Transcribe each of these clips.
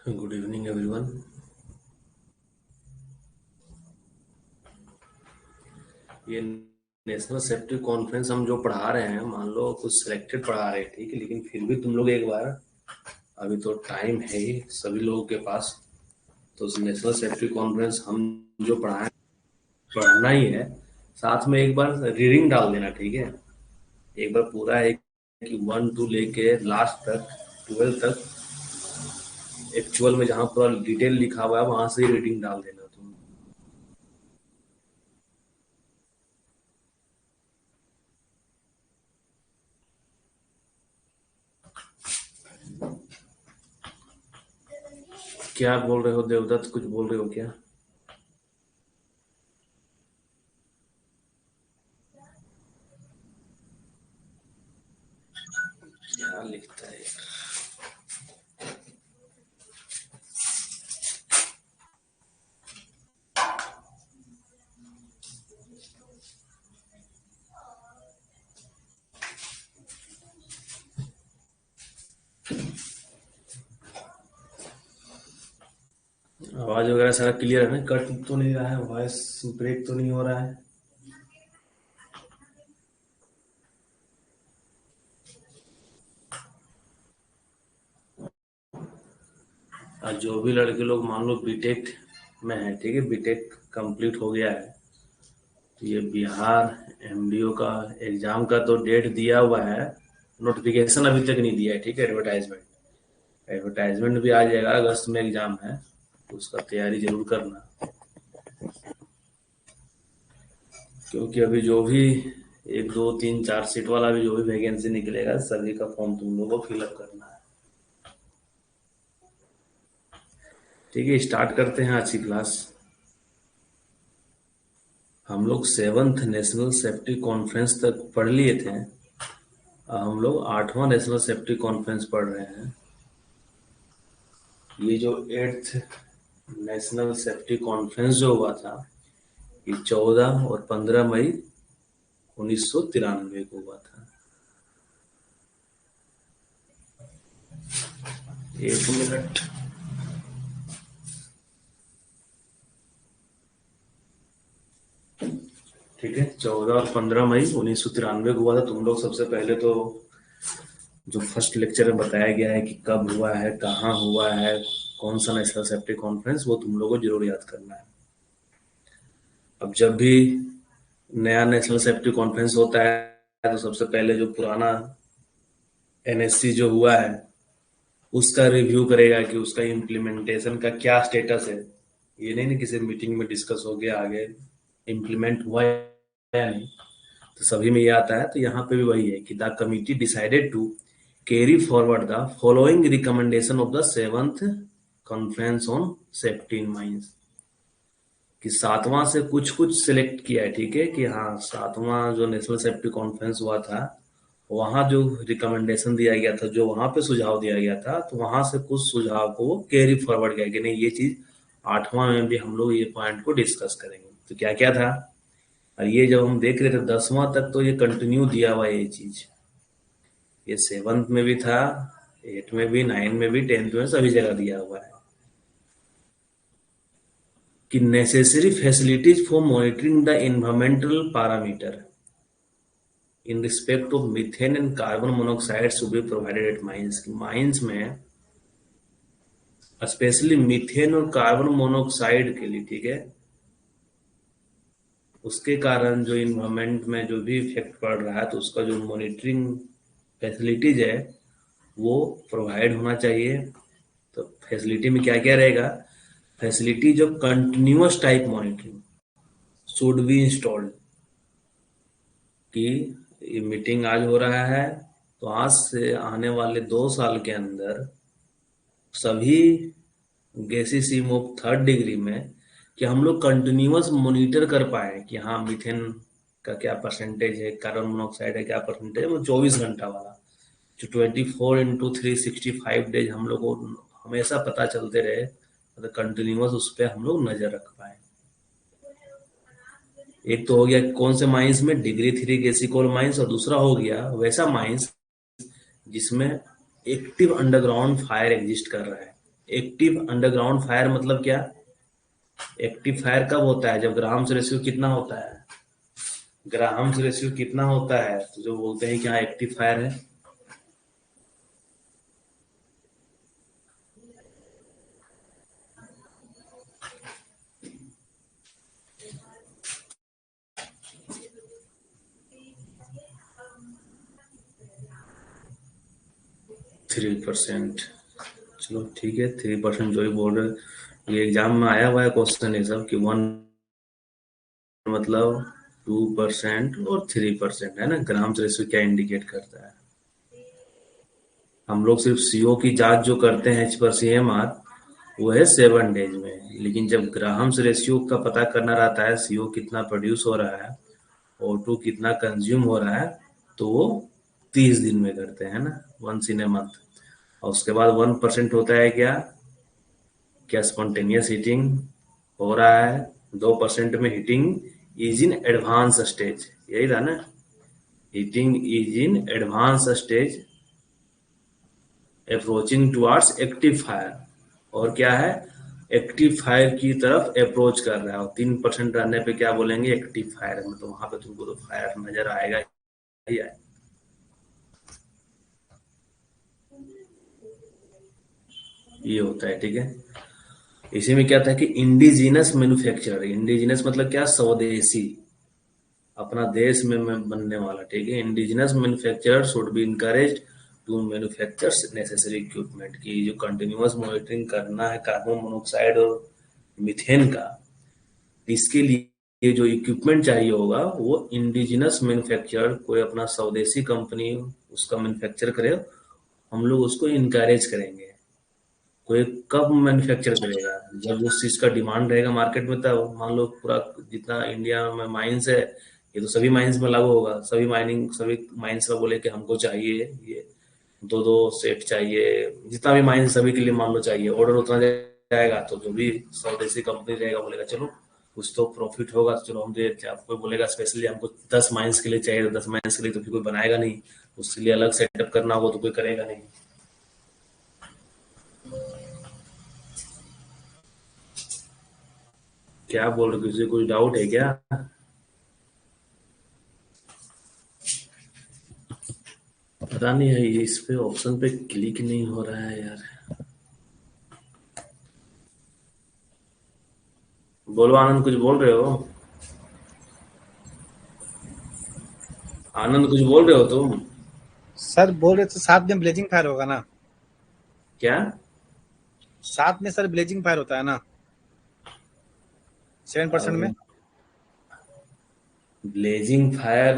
Good evening everyone. ये national safety conference हम जो पढ़ा रहे हैं, मान लो कुछ सिलेक्टेड पढ़ा रहे हैं, ठीक है, लेकिन फिर भी तुम लोग एक बार, अभी तो टाइम है ही सभी लोगों के पास, तो नेशनल सेफ्टी कॉन्फ्रेंस हम जो पढ़ाएं पढ़ना ही है। साथ में एक बार रीडिंग डाल देना, ठीक है। एक बार पूरा है कि 1 to लेके लास्ट तक 12 तक एक्चुअल में जहाँ पूरा डिटेल लिखा हुआ है वहां से ही रीडिंग डाल देना तुम। क्या बोल रहे हो देवदत्त, कुछ बोल रहे हो क्या? क्या लिखता है? आवाज वगैरह सारा क्लियर है ना? कट तो नहीं रहा है? वॉइस ब्रेक तो नहीं हो रहा है? और जो भी लड़के लोग मान लो बीटेक में है, ठीक है, बीटेक कंप्लीट हो गया है, तो ये बिहार एमडीओ का एग्जाम का तो डेट दिया हुआ है, नोटिफिकेशन अभी तक नहीं दिया है, ठीक है। एडवर्टाइजमेंट एडवर्टाइजमेंट भी आ जाएगा, अगस्त में एग्जाम है, तो उसका तैयारी जरूर करना, क्योंकि अभी जो भी 1 2 3 4 सीट वाला भी जो भी वैकेंसी निकलेगा, सभी का फॉर्म तुम लोगों को फिलअप करना है। ठीक है, स्टार्ट करते हैं आज की क्लास। हम लोग 7th नेशनल सेफ्टी कॉन्फ्रेंस तक पढ़ लिए थे। हम लोग 8वां नेशनल सेफ्टी कॉन्फ्रेंस पढ़ रहे हैं। ये जो 8th नेशनल सेफ्टी कॉन्फ्रेंस जो हुआ था, ये 14 और 15 मई 1993 को हुआ था। 1 मिनट। ठीक है, 14 और 15 मई 1993 को हुआ था। तुम लोग सबसे पहले तो जो फर्स्ट लेक्चर में बताया गया है कि कब हुआ है, कहाँ हुआ है, कौन सा नेशनल सेफ्टी कॉन्फ्रेंस, वो तुम लोगों को जरूर याद करना है। अब जब भी नया नेशनल सेफ्टी कॉन्फ्रेंस होता है, तो सबसे पहले जो पुराना एनएससी जो हुआ है उसका रिव्यू करेगा कि उसका इम्प्लीमेंटेशन का क्या स्टेटस है। ये नहीं ना किसी मीटिंग में डिस्कस हो गया, आगे इम्प्लीमेंट हुआ या नहीं, तो सभी में ये आता है। तो यहाँ पे भी वही है कि the committee decided to carry forward the following recommendation of the 7th conference on safety in mines, कि 7वां से कुछ कुछ सिलेक्ट किया है, ठीक है, कि हाँ 7वां जो नेशनल सेफ्टी कॉन्फ्रेंस हुआ था, वहां जो रिकमेंडेशन दिया गया था, जो वहां पे सुझाव दिया गया था, तो वहां से कुछ सुझाव को कैरी फॉरवर्ड किया कि नहीं, ये चीज 8वां में भी हम लोग ये पॉइंट को डिस्कस करेंगे। तो क्या क्या था, और ये जब हम देख रहे थे 10वां तक, तो ये कंटिन्यू दिया हुआ है ये चीज। ये 7th में भी था, 8 में भी, 9 में भी, 10th में, सभी जगह दिया हुआ है कि necessary facilities for monitoring the environmental parameter in respect of methane and carbon monoxide should be provided eight mines. Mines में स्पेशली मीथेन और कार्बन मोनोऑक्साइड के लिए, ठीक है, उसके कारण जो इन्वायरमेंट में जो भी इफेक्ट पड़ रहा है, तो उसका जो मॉनिटरिंग फैसिलिटीज है वो प्रोवाइड होना चाहिए। तो फैसिलिटी में क्या क्या रहेगा, facilities of continuous type monitoring should be installed, कि ये मीटिंग आज हो रहा है, तो आज से आने वाले 2 साल के अंदर सभी गैसीय ऑफ 3rd डिग्री में, कि हम लोग कंटिन्यूअस मॉनिटर कर पाए कि हाँ मीथेन का क्या परसेंटेज है, कार्बन मोनोऑक्साइड का क्या परसेंटेज है, वो 24 घंटा वाला, जो 24 × 365 डेज हम लोग को हमेशा पता चलते रहे, मतलब कंटिन्यूअस उस पर हम लोग नजर रख पाए। एक तो हो गया कौन से माइंस में, डिग्री 3 गैसी कोल माइंस, और दूसरा हो गया वैसा माइंस जिसमें एक्टिव अंडरग्राउंड फायर एग्जिस्ट कर रहा है। एक्टिव अंडरग्राउंड फायर मतलब क्या? एक्टिव फायर कब होता है? जब ग्राहम्स रेशियो कितना होता है? ग्राहम्स रेशियो कितना होता है तो जो बोलते हैं कि हाँ एक्टिव फायर है। 3%। चलो ठीक है, 3% जो ही बोल रहे हो। ये एग्जाम में आया हुआ है क्वेश्चन ये सब कि 1 मतलब 2% और 3% है ना। ग्राम्स रेशियो क्या इंडिकेट करता है? हम लोग सिर्फ सीओ की जांच जो करते हैं H/CMR वो है 7 डेज में, लेकिन जब ग्राहम्स रेशियो का पता करना रहता है, सीओ कितना प्रोड्यूस हो रहा है, O2 कितना कंज्यूम हो रहा है, तो वो 30 दिन में करते हैं ना, वंस इन ए मंथ। और उसके बाद 1% होता है क्या? क्या स्पॉन्टेनियस हीटिंग हो रहा है? 2% में heating is in advance stage, यही था ना। Heating is in advance stage approaching towards active fire. और क्या है? एक्टिव फायर की तरफ अप्रोच कर रहा है। और 3% रहने पे क्या बोलेंगे? एक्टिव फायर में। तो वहां पे तुमको तो फायर नजर आएगा ही आएगा। ये होता है, ठीक है। इसी में क्या था कि इंडिजिनस मैन्युफैक्चरर, इंडिजिनस मतलब क्या? स्वदेशी, अपना देश में बनने वाला, ठीक है। Indigenous manufacturer should be encouraged to manufacture necessary equipment, की जो कंटिन्यूअस मॉनिटरिंग करना है कार्बन मोनोऑक्साइड और मीथेन का, इसके लिए जो इक्विपमेंट चाहिए होगा वो इंडिजिनस मैन्युफैक्चरर, कोई अपना स्वदेशी कंपनी उसका मैन्युफैक्चर करे, हम लोग उसको इनकरेज करेंगे। कोई कब मैन्युफैक्चर करेगा? जब उस चीज का डिमांड रहेगा मार्केट में। तब मान लो पूरा जितना इंडिया में माइंस है, ये तो सभी माइंस में लागू होगा। सभी माइंस में बोले कि हमको चाहिए ये 2-2 सेट चाहिए, जितना भी माइंस सभी के लिए मान लो चाहिए, ऑर्डर उतना जाएगा। तो जो भी स्वदेशी कंपनी रहेगा बोलेगा चलो कुछ तो प्रॉफिट होगा, तो चलो हम दे देते हैं। आप कोई बोलेगा स्पेशली हमको 10 माइंस के लिए चाहिए, तो 10 माइंस के लिए तो फिर कोई बनाएगा नहीं, उसके लिए अलग सेटअप करना होगा तो कोई करेगा नहीं। क्या बोल रहे हो? किसी को कुछ डाउट है क्या? पता नहीं है, ये इस पे ऑप्शन पे क्लिक नहीं हो रहा है यार। बोलो आनंद, कुछ बोल रहे हो? आनंद कुछ बोल रहे हो तुम? सर बोल रहे थे साथ में ब्लेजिंग फायर होगा ना? क्या? साथ में सर ब्लेजिंग फायर होता है ना 7% में? ब्लेजिंग फायर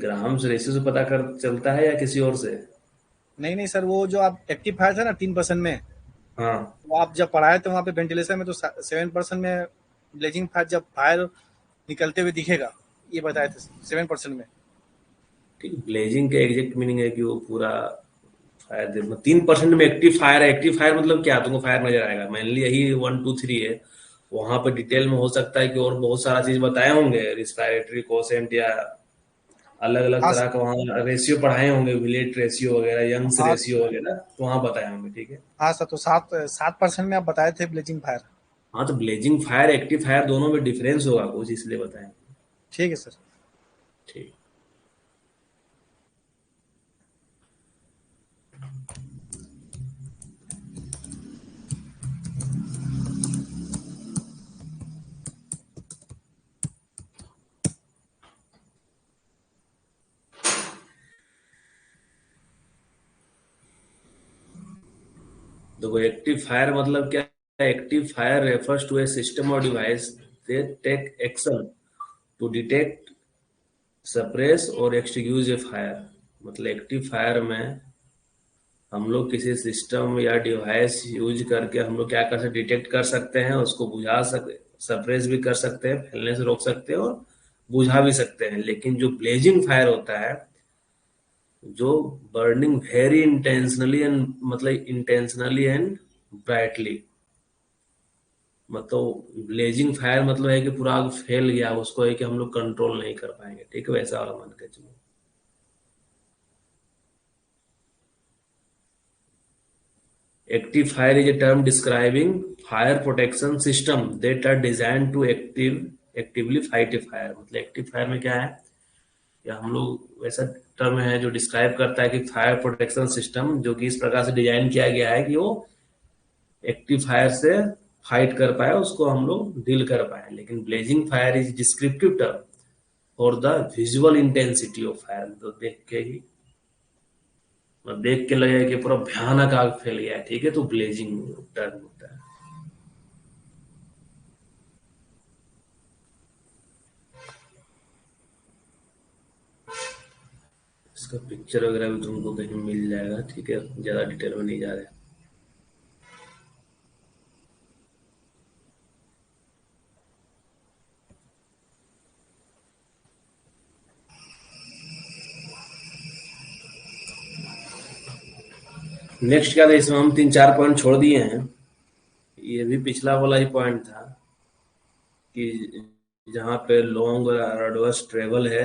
ग्राम्स रेशियो से पता कर चलता है या किसी और से? नहीं नहीं सर, वो जो आप एक्टिव फायर था ना 3% में, हाँ, वो आप जब पढ़ाए थे वहाँ पे वेंटिलेशन में, तो 7% में ब्लेजिंग फायर जब फायर निकलते हुए दिखेगा, ये बताए थे 7% में। ठीक। ब्लेजिंग का एग्जैक्ट मीनिंग है कि वो पूरा फायर दे। 3% में एक्टिव फायर है। एक्टिव फायर मतलब क्या? तुमको फायर नजर आएगा, मेनली यही 1 2 3 है। वहां पर डिटेल में हो सकता है कि और बहुत सारा चीज बताए होंगे, रिस्पायरेटरी कोसेंट या अलग अलग हाँ तरह का वहाँ रेशियो पढ़ाए होंगे, विलेट रेशियो वगैरह, यंग्स हाँ रेशियो वगैरह, तो वहाँ बताए होंगे, ठीक है। हाँ सर, तो 7% में आप बताए थे ब्लीचिंग फायर। हाँ, तो ब्लेजिंग फायर एक्टिव फायर दोनों में डिफरेंस होगा कुछ, इसलिए बताएंगे। ठीक है सर। ठीक। देखो, एक्टिव फायर मतलब क्या है? Active fire refers to a system और device they take action to detect, suppress और एक्सटिंग्विश ए फायर। मतलब एक्टिव फायर में हम लोग किसी सिस्टम या डिवाइस यूज करके हम लोग क्या कर सकते? डिटेक्ट कर सकते हैं, उसको बुझा सकते, सप्रेस भी कर सकते हैं, फैलने से रोक सकते हैं और बुझा भी सकते हैं। लेकिन जो ब्लेजिंग फायर होता है, जो बर्निंग वेरी इंटेंशनली एंड मतलब इंटेंशनली एंड ब्राइटली, मतलब ब्लेजिंग फायर मतलब है कि पूरा आग फैल गया, उसको है कि हम लोग कंट्रोल नहीं कर पाएंगे, ठीक है, वैसा वाला मान के चलो। Active fire is a term describing fire protection system that are design to actively fight a fire. मतलब एक्टिव फायर में क्या है, या हम लोग वैसा टर्म है जो डिस्क्राइब करता है कि फायर प्रोटेक्शन सिस्टम जो कि इस प्रकार से डिजाइन किया गया है कि वो एक्टिव फायर से फाइट कर पाए, उसको हम लोग डील कर पाए। लेकिन blazing fire is descriptive term for the visual intensity of fire. तो देख के लगेगा कि पूरा भयानक आग फैल गया है, ठीक है, तो ब्लेजिंग टर्म होता है। इसका पिक्चर वगैरह भी तुमको कहीं मिल जाएगा, ठीक है, ज्यादा डिटेल में नहीं जा रहे। नेक्स्ट क्या था, इसमें हम 3-4 पॉइंट छोड़ दिए हैं। ये भी पिछला वाला ही पॉइंट था कि जहाँ पे लॉन्ग और आर्डुअस ट्रेवल है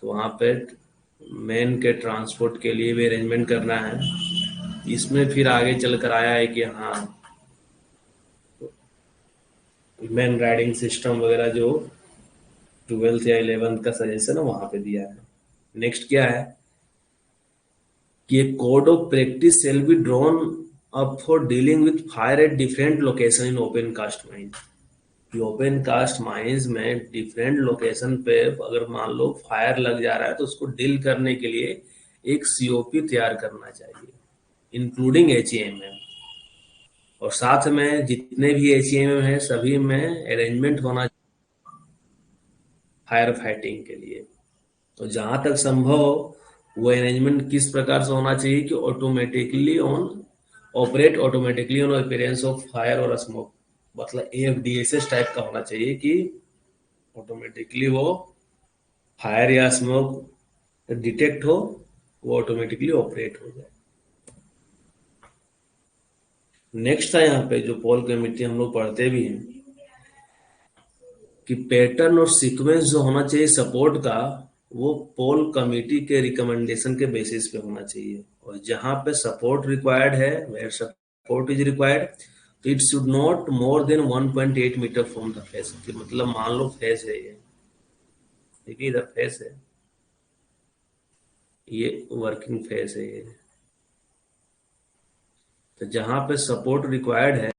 तो वहाँ पे मैन के ट्रांसपोर्ट के लिए भी अरेंजमेंट करना है। इसमें फिर आगे चल कर आया है कि हाँ मैन राइडिंग सिस्टम वगैरह जो 12th या 11th का सजेशन है वहां पे दिया है। नेक्स्ट क्या है कि code of practice shall be drawn up for dealing with fire at different location in open cast mines. Open cast mines में डिफरेंट लोकेशन पे अगर मान लो फायर लग जा रहा है तो उसको डील करने के लिए एक सीओपी तैयार करना चाहिए, इंक्लूडिंग एचईएमएम। और साथ में जितने भी एचईएमएम है सभी में अरेंजमेंट होना फायर फाइटिंग के लिए। तो जहां तक संभव हो वो अरेंजमेंट किस प्रकार से होना चाहिए कि automatically on appearance of fire और स्मोक। मतलब एएफडीएसएस टाइप का होना चाहिए कि ऑटोमेटिकली वो फायर या स्मोक डिटेक्ट हो, वो ऑटोमेटिकली ऑपरेट हो जाए। नेक्स्ट था यहाँ पे जो पोल कमिटी हम लोग पढ़ते भी हैं कि पैटर्न और सीक्वेंस जो होना चाहिए सपोर्ट का वो पोल कमिटी के रिकमेंडेशन के बेसिस पे होना चाहिए। और जहां पे सपोर्ट रिक्वायर्ड है, वेयर सपोर्ट इज रिक्वायर्ड, तो it should not more than 1.8 metre from the face. मतलब मान लो फेस है ये, देखिए इधर फेस है, ये वर्किंग फेस है ये। तो जहां पे सपोर्ट रिक्वायर्ड है,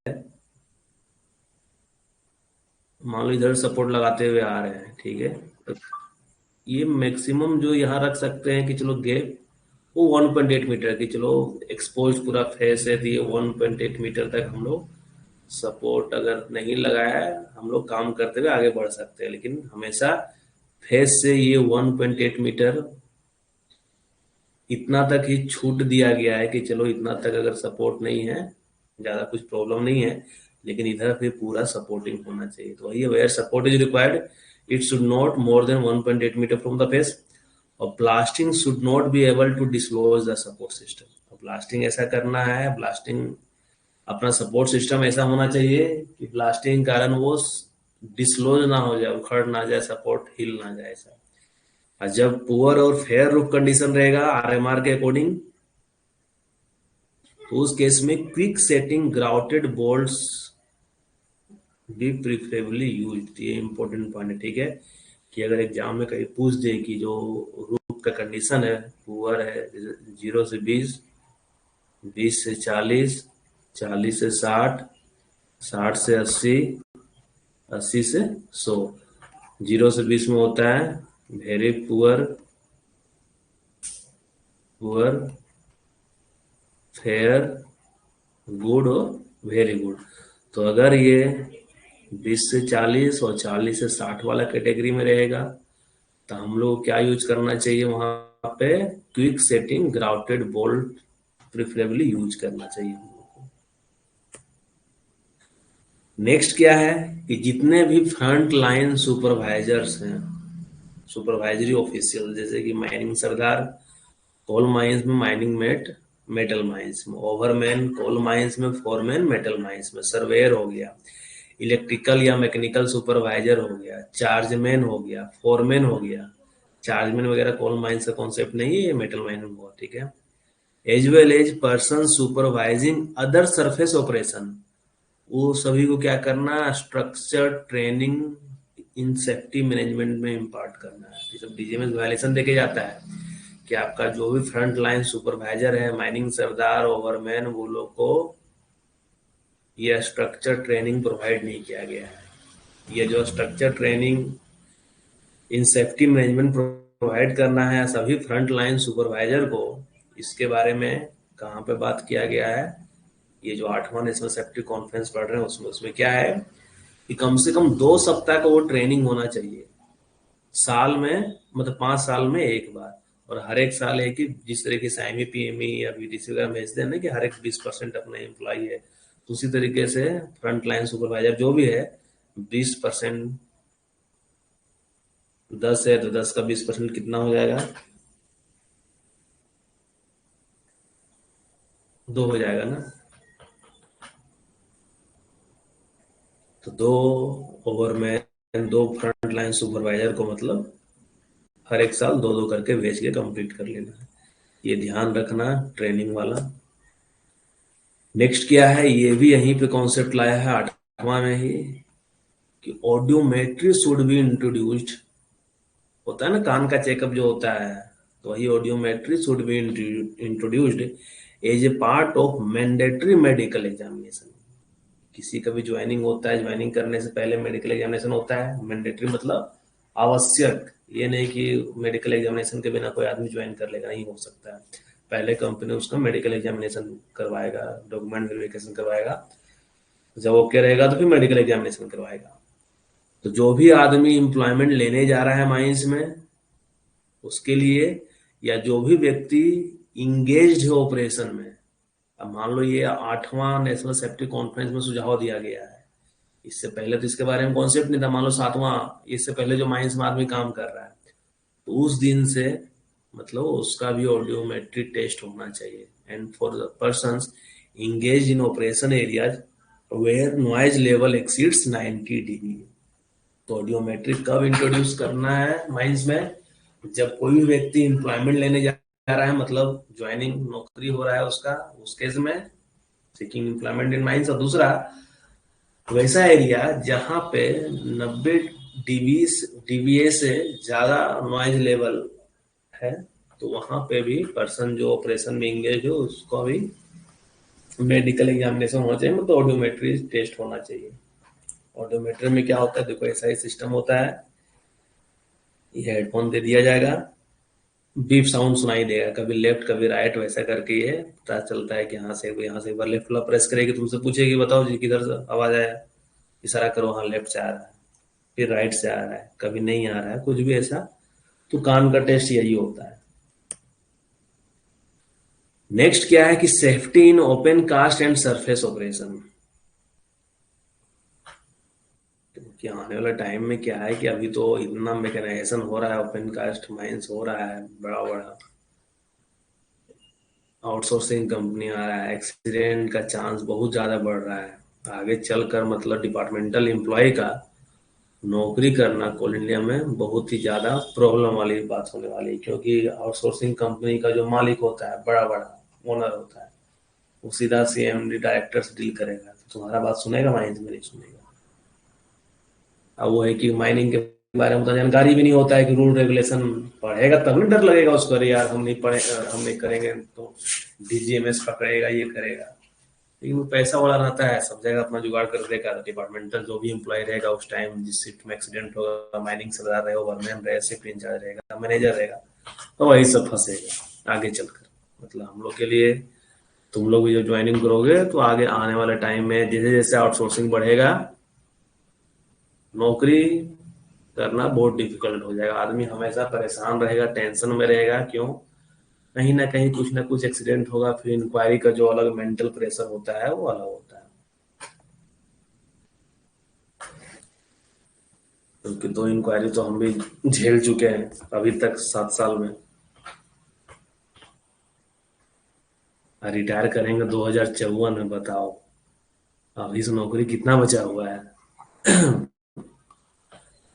मान लो इधर सपोर्ट लगाते हुए आ रहे हैं, ठीक है, तो ये मैक्सिमम जो यहाँ रख सकते हैं कि चलो गैप वो 1.8 मीटर की, चलो एक्सपोज पूरा फेस है तो ये 1.8 मीटर तक हम लोग सपोर्ट अगर नहीं लगाया है हम लोग काम करते हुए आगे बढ़ सकते हैं। लेकिन हमेशा फेस से ये 1.8 मीटर इतना तक ही छूट दिया गया है कि चलो इतना तक अगर सपोर्ट नहीं है, ज्यादा कुछ प्रॉब्लम नहीं है, लेकिन इधर फिर पूरा सपोर्टिंग होना चाहिए। तो वही where support is required it should not more than 1.8 metre from the face. और blasting should not be able to disclose the support system. Blasting ऐसा करना है, ब्लास्टिंग अपना सपोर्ट सिस्टम ऐसा होना चाहिए कि ब्लास्टिंग के कारण वो डिसक्लोज ना हो जाए, उखड़ ना जाए, सपोर्ट हिल ना जाए ऐसा। और जब पुअर और फेयर रूफ कंडीशन रहेगा आरएमआर के अकॉर्डिंग, तो उस केस में quick setting grouted bolts be preferably used. ये इंपॉर्टेंट पॉइंट है, ठीक है, कि अगर एग्जाम में कहीं पूछ दे कि जो रूफ का कंडीशन है पुअर है 0 से 20, 20 से 40, 40 से 60, 60 से 80, 80 से 100, 0 से 20 में होता है very poor, poor, fair, good और वेरी गुड। तो अगर ये 20 से 40 और 40 से 60 वाला कैटेगरी में रहेगा तो हम लोग क्या यूज करना चाहिए वहां पे, quick setting grouted bolt preferably use करना चाहिए। नेक्स्ट क्या है कि जितने भी फ्रंट लाइन सुपरवाइजर्स हैं, सुपरवाइजरी ऑफिशियल, जैसे कि माइनिंग सरदार कोल माइंस में, माइनिंग मेट मेटल माइंस में, ओवरमैन कोल माइंस में, फोरमैन मेटल माइंस में, सर्वेयर हो गया, इलेक्ट्रिकल या मैकेनिकल सुपरवाइजर हो गया, चार्जमैन हो गया, फोरमैन हो गया। चार्जमैन वगैरह कोल माइंस का कॉन्सेप्ट नहीं है, ये मेटल माइन में हुआ, ठीक है। As well as person supervising other surface operation, वो सभी को क्या करना, structure training in safety management में इम्पार्ट करना है। ये सब डीजीएमएस वायलेशन देके जाता है कि आपका जो भी फ्रंट लाइन सुपरवाइजर है, माइनिंग सरदार, ओवरमैन, वो लोग को ये स्ट्रक्चर ट्रेनिंग प्रोवाइड नहीं किया गया है। ये जो structure training in safety management provide करना है सभी फ्रंट लाइन सुपरवाइजर को, इसके बारे में कहाँ पे बात किया गया है, ये जो 8वां नेशनल सेफ्टी कॉन्फ्रेंस पढ़ रहे हैं उसमें क्या है कि कम से कम 2 सप्ताह का वो ट्रेनिंग होना चाहिए साल में, मतलब 5 साल में एक बार। और हर एक साल है कि जिस तरीके से आईएमई पीएमई या बीटीसी वगैरह भेजते हैं ना कि हर एक 20% अपने एम्प्लॉय है, तो उसी तरीके से फ्रंट लाइन सुपरवाइजर जो भी है 20%, 10 है तो 10 का 20% कितना हो जाएगा, 2 हो जाएगा ना। तो 2 ओवरमैन, 2 फ्रंट लाइन सुपरवाइजर को मतलब हर एक साल 2-2 करके भेज के कंप्लीट कर लेना है, ये ध्यान रखना ट्रेनिंग वाला। नेक्स्ट क्या है, ये भी यहीं पे कॉन्सेप्ट लाया है 8वां में ही कि ऑडियोमेट्री शुड बी इंट्रोड्यूस्ड। होता है ना कान का चेकअप जो होता है, तो वही audiometry should be introduced as a part of mandatory medical examination. किसी का भी ज्वाइनिंग होता है, ज्वाइनिंग करने से पहले मेडिकल एग्जामिनेशन होता है। मैंडेटरी मतलब आवश्यक, ये नहीं कि मेडिकल एग्जामिनेशन के बिना कोई आदमी ज्वाइन कर लेगा, नहीं हो सकता है। पहले कंपनी उसका मेडिकल एग्जामिनेशन करवाएगा, डॉक्यूमेंट वेरिफिकेशन करवाएगा, जब ओके रहेगा तो फिर मेडिकल एग्जामिनेशन करवाएगा। तो जो भी आदमी एम्प्लॉयमेंट लेने जा रहा है माइंस में, उसके लिए, या जो भी व्यक्ति इंगेज्ड है ऑपरेशन में, अब मान लो ये 8वां नेशनल सेफ्टी कॉन्फ्रेंस में सुझाव दिया गया है, इससे पहले तो इसके बारे में कॉन्सेप्ट नहीं था। मान लो 7वां, इससे पहले जो माइंस में आदमी काम कर रहा है, तो उस दिन से मतलब उसका भी ऑडियोमेट्री टेस्ट होना चाहिए। And for the persons engage in operation areas where noise level exceeds 90 dB। तो ऑडियोमेट्री कब इंट्रोड्यूस करना है माइंस में, जब कोई भी व्यक्ति एम्प्लॉयमेंट लेने जा रहा है, मतलब ज्वाइनिंग नौकरी हो रहा है उसका, उस केस में सीकिंग एम्प्लॉयमेंट इन माइंस। और दूसरा वैसा एरिया जहां पे 90 डीबीए से ज्यादा नॉइज लेवल है, तो वहां पे भी पर्सन जो ऑपरेशन में इंगेज हो उसको भी मेडिकल एग्जामिनेशन होना चाहिए, मतलब ऑडियोमेट्री टेस्ट होना चाहिए। ऑडियोमेट्री में क्या होता है, देखो ऐसा ही सिस्टम होता है, ये हेडफोन दे दिया जाएगा, बीप साउंड सुनाई देगा, कभी लेफ्ट कभी राइट, वैसा करके ये पता चलता है कि यहाँ से एक बार लेफ्ट वाला प्रेस करेगी, तुमसे पूछेगी बताओ जी किधर से आवाज आया, इशारा करो हाँ लेफ्ट से आ रहा है, फिर राइट से आ रहा है, कभी नहीं आ रहा है कुछ भी ऐसा। तो कान का टेस्ट यही होता है। नेक्स्ट क्या है कि safety in open cast and surface operation. कि आने वाले टाइम में क्या है कि अभी तो इतना मैकेनाइजेशन हो रहा है, ओपन कास्ट माइंस हो रहा है, बड़ा बड़ा आउटसोर्सिंग कंपनी आ रहा है, एक्सीडेंट का चांस बहुत ज्यादा बढ़ रहा है। आगे चलकर मतलब डिपार्टमेंटल एम्प्लॉय का नौकरी करना कोल इंडिया में बहुत ही ज्यादा प्रॉब्लम वाली बात होने वाली है, क्योंकि आउटसोर्सिंग कंपनी का जो मालिक होता है, बड़ा बड़ा ओनर होता है, वो सीधा सीएमडी डायरेक्टर से डील करेगा, तो तुम्हारा बात सुनेगा, माइंस में नहीं सुनेगा। अब वो है कि माइनिंग के बारे में तो जानकारी भी नहीं होता है कि रूल रेगुलेशन पढ़ेगा तब नहीं डर लगेगा उसको, अरे यार हम नहीं पढ़े, हम नहीं करेंगे तो डीजीएमएस पकड़ेगा, ये करेगा। लेकिन वो पैसा वाला रहता है, सब जगह अपना जुगाड़ कर देगा। डिपार्टमेंटल जो भी एम्प्लॉय रहेगा उस टाइम जिस शिफ्ट में एक्सीडेंट होगा, माइनिंग सरदार रहेगा, ओवरमैन रहेगा, शिफ्ट इंचार्ज रहेगा, मैनेजर रहेगा, तो वही सब फंसेगा आगे चलकर। मतलब हम लोग के लिए, तुम लोग भी जो ज्वाइनिंग करोगे तो आगे आने वाले टाइम में जैसे जैसे आउटसोर्सिंग बढ़ेगा, नौकरी करना बहुत डिफिकल्ट हो जाएगा। आदमी हमेशा परेशान रहेगा, टेंशन में रहेगा, क्यों, कहीं ना कहीं कुछ ना कुछ एक्सीडेंट होगा, फिर इंक्वायरी का जो अलग मेंटल प्रेशर होता है वो अलग होता है। क्योंकि 2 इंक्वायरी तो हम भी झेल चुके हैं अभी तक 7 साल में। रिटायर करेंगे 2054 में, बताओ अभी से नौकरी कितना बचा हुआ है।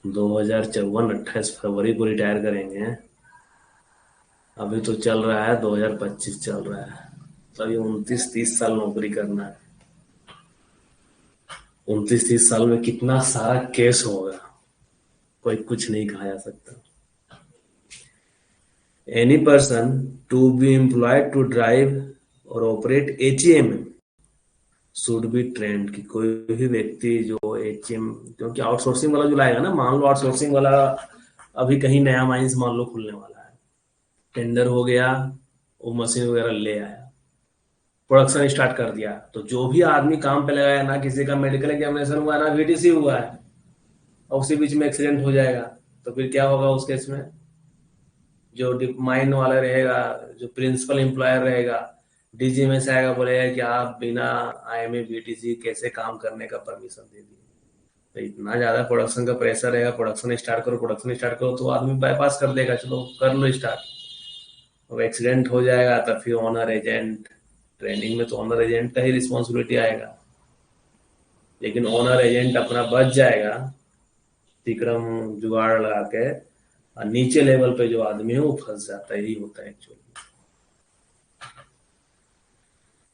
2054, 28 फरवरी को रिटायर करेंगे, अभी तो चल रहा है 2025 चल रहा है। तो ये 29-30 साल नौकरी करना है। 29-30 साल में कितना सारा केस होगा, कोई कुछ नहीं कहा जा सकता। Any person to be employed to drive और operate HEM should be trained, कि कोई भी व्यक्ति जो एचईएम, क्योंकि आउटसोर्सिंग वाला जो लाएगा ना, मान लो आउटसोर्सिंग वाला अभी कहीं नया माइंस मान लो खुलने वाला है, टेंडर हो गया, वो मशीन वगैरह ले आया, प्रोडक्शन स्टार्ट कर दिया, तो जो भी आदमी काम पे लगाया ना, किसी का मेडिकल एग्जामिनेशन हुआ ना वीटीसी हुआ है, और उसी बीच में एक्सीडेंट हो जाएगा, तो फिर क्या होगा उस केस में? जो माइन वाला रहेगा, जो प्रिंसिपल एम्प्लॉयर रहेगा, डीजी में से आएगा, बोलेगा कि आप बिना आईएमए बीटीसी कैसे काम करने का परमिशन दे दिए। तो इतना ज्यादा प्रोडक्शन का प्रेशर रहेगा, प्रोडक्शन स्टार्ट करो, प्रोडक्शन स्टार्ट करो, तो आदमी बाईपास कर देगा, चलो कर लो स्टार्ट। अब एक्सीडेंट हो जाएगा तब फिर ऑनर एजेंट, ट्रेनिंग में तो ऑनर एजेंट का ही रिस्पॉन्सिबिलिटी आएगा, लेकिन ऑनर एजेंट अपना बच जाएगा तिक्रम जुगाड़ लगा के, और नीचे लेवल पे जो आदमी है वो फंस जाता है। यही होता है एक्चुअली,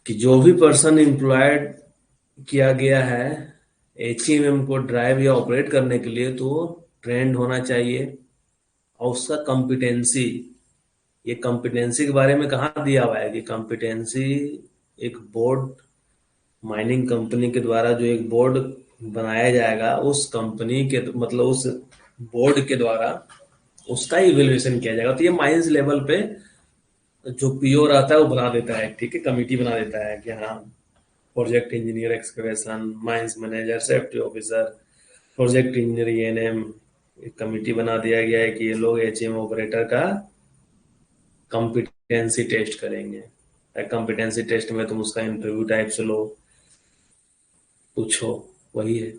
कि जो भी पर्सन एम्प्लॉयड किया गया है एचईएमएम को ड्राइव या ऑपरेट करने के लिए, तो ट्रेंड होना चाहिए, और उसका कॉम्पिटेंसी, ये कॉम्पिटेंसी के बारे में कहाँ दिया हुआ है कि कॉम्पिटेंसी एक बोर्ड, माइनिंग कंपनी के द्वारा जो एक बोर्ड बनाया जाएगा, उस कंपनी के मतलब उस बोर्ड के द्वारा उसका इवेल्युएशन किया जाएगा। तो ये माइंस लेवल पे जो पीओ रहता है वो बना देता है, ठीक है, कमिटी बना देता है कि हाँ, project engineer excavation, mines manager, safety officer, project engineer ANM, एक कमिटी बना दिया गया है कि ये लोग एचएम ऑपरेटर का कॉम्पिटेंसी टेस्ट करेंगे। कॉम्पिटेंसी टेस्ट में तुम उसका इंटरव्यू टाइप से लो, पूछो, वही है।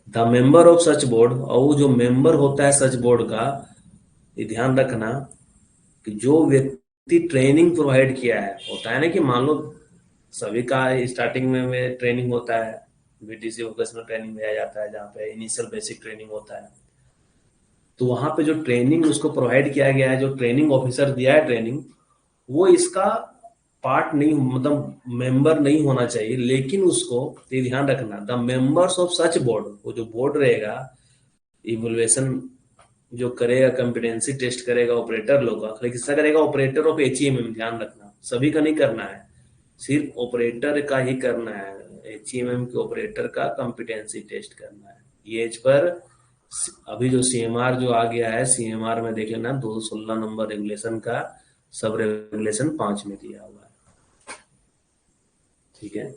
The member of such board, और वो जो मेंबर होता है सच बोर्ड का, ये ध्यान रखना कि जो व्यक्ति ट्रेनिंग प्रोवाइड किया है, होता है ना कि मान लो सभी का स्टार्टिंग में ट्रेनिंग होता है, बीटीसी वोकेशनल ट्रेनिंग दिया जाता है जहाँ पे इनिशियल बेसिक ट्रेनिंग होता है, तो वहां पे जो ट्रेनिंग उसको प्रोवाइड किया गया है, जो ट्रेनिंग ऑफिसर दिया है ट्रेनिंग, वो इसका पार्ट नहीं, मतलब मेंबर नहीं होना चाहिए, लेकिन उसको ये ध्यान रखना, the members of such board, वो जो बोर्ड रहेगा इवोल्यूशन जो करेगा, कॉम्पिटेंसी टेस्ट करेगा ऑपरेटर लोग का, लेकिन किसका करेगा? ऑपरेटर ऑफ एचईएमएम, ध्यान रखना, सभी का नहीं करना है, सिर्फ ऑपरेटर का ही करना है, एचईएमएम के ऑपरेटर का कॉम्पिटेंसी टेस्ट करना है। ये एज पर अभी जो सीएमआर जो आ गया है, सीएमआर में देख लेना 216 नंबर रेगुलेशन का सब रेगुलेशन 5 में दिया हुआ है, ठीक है।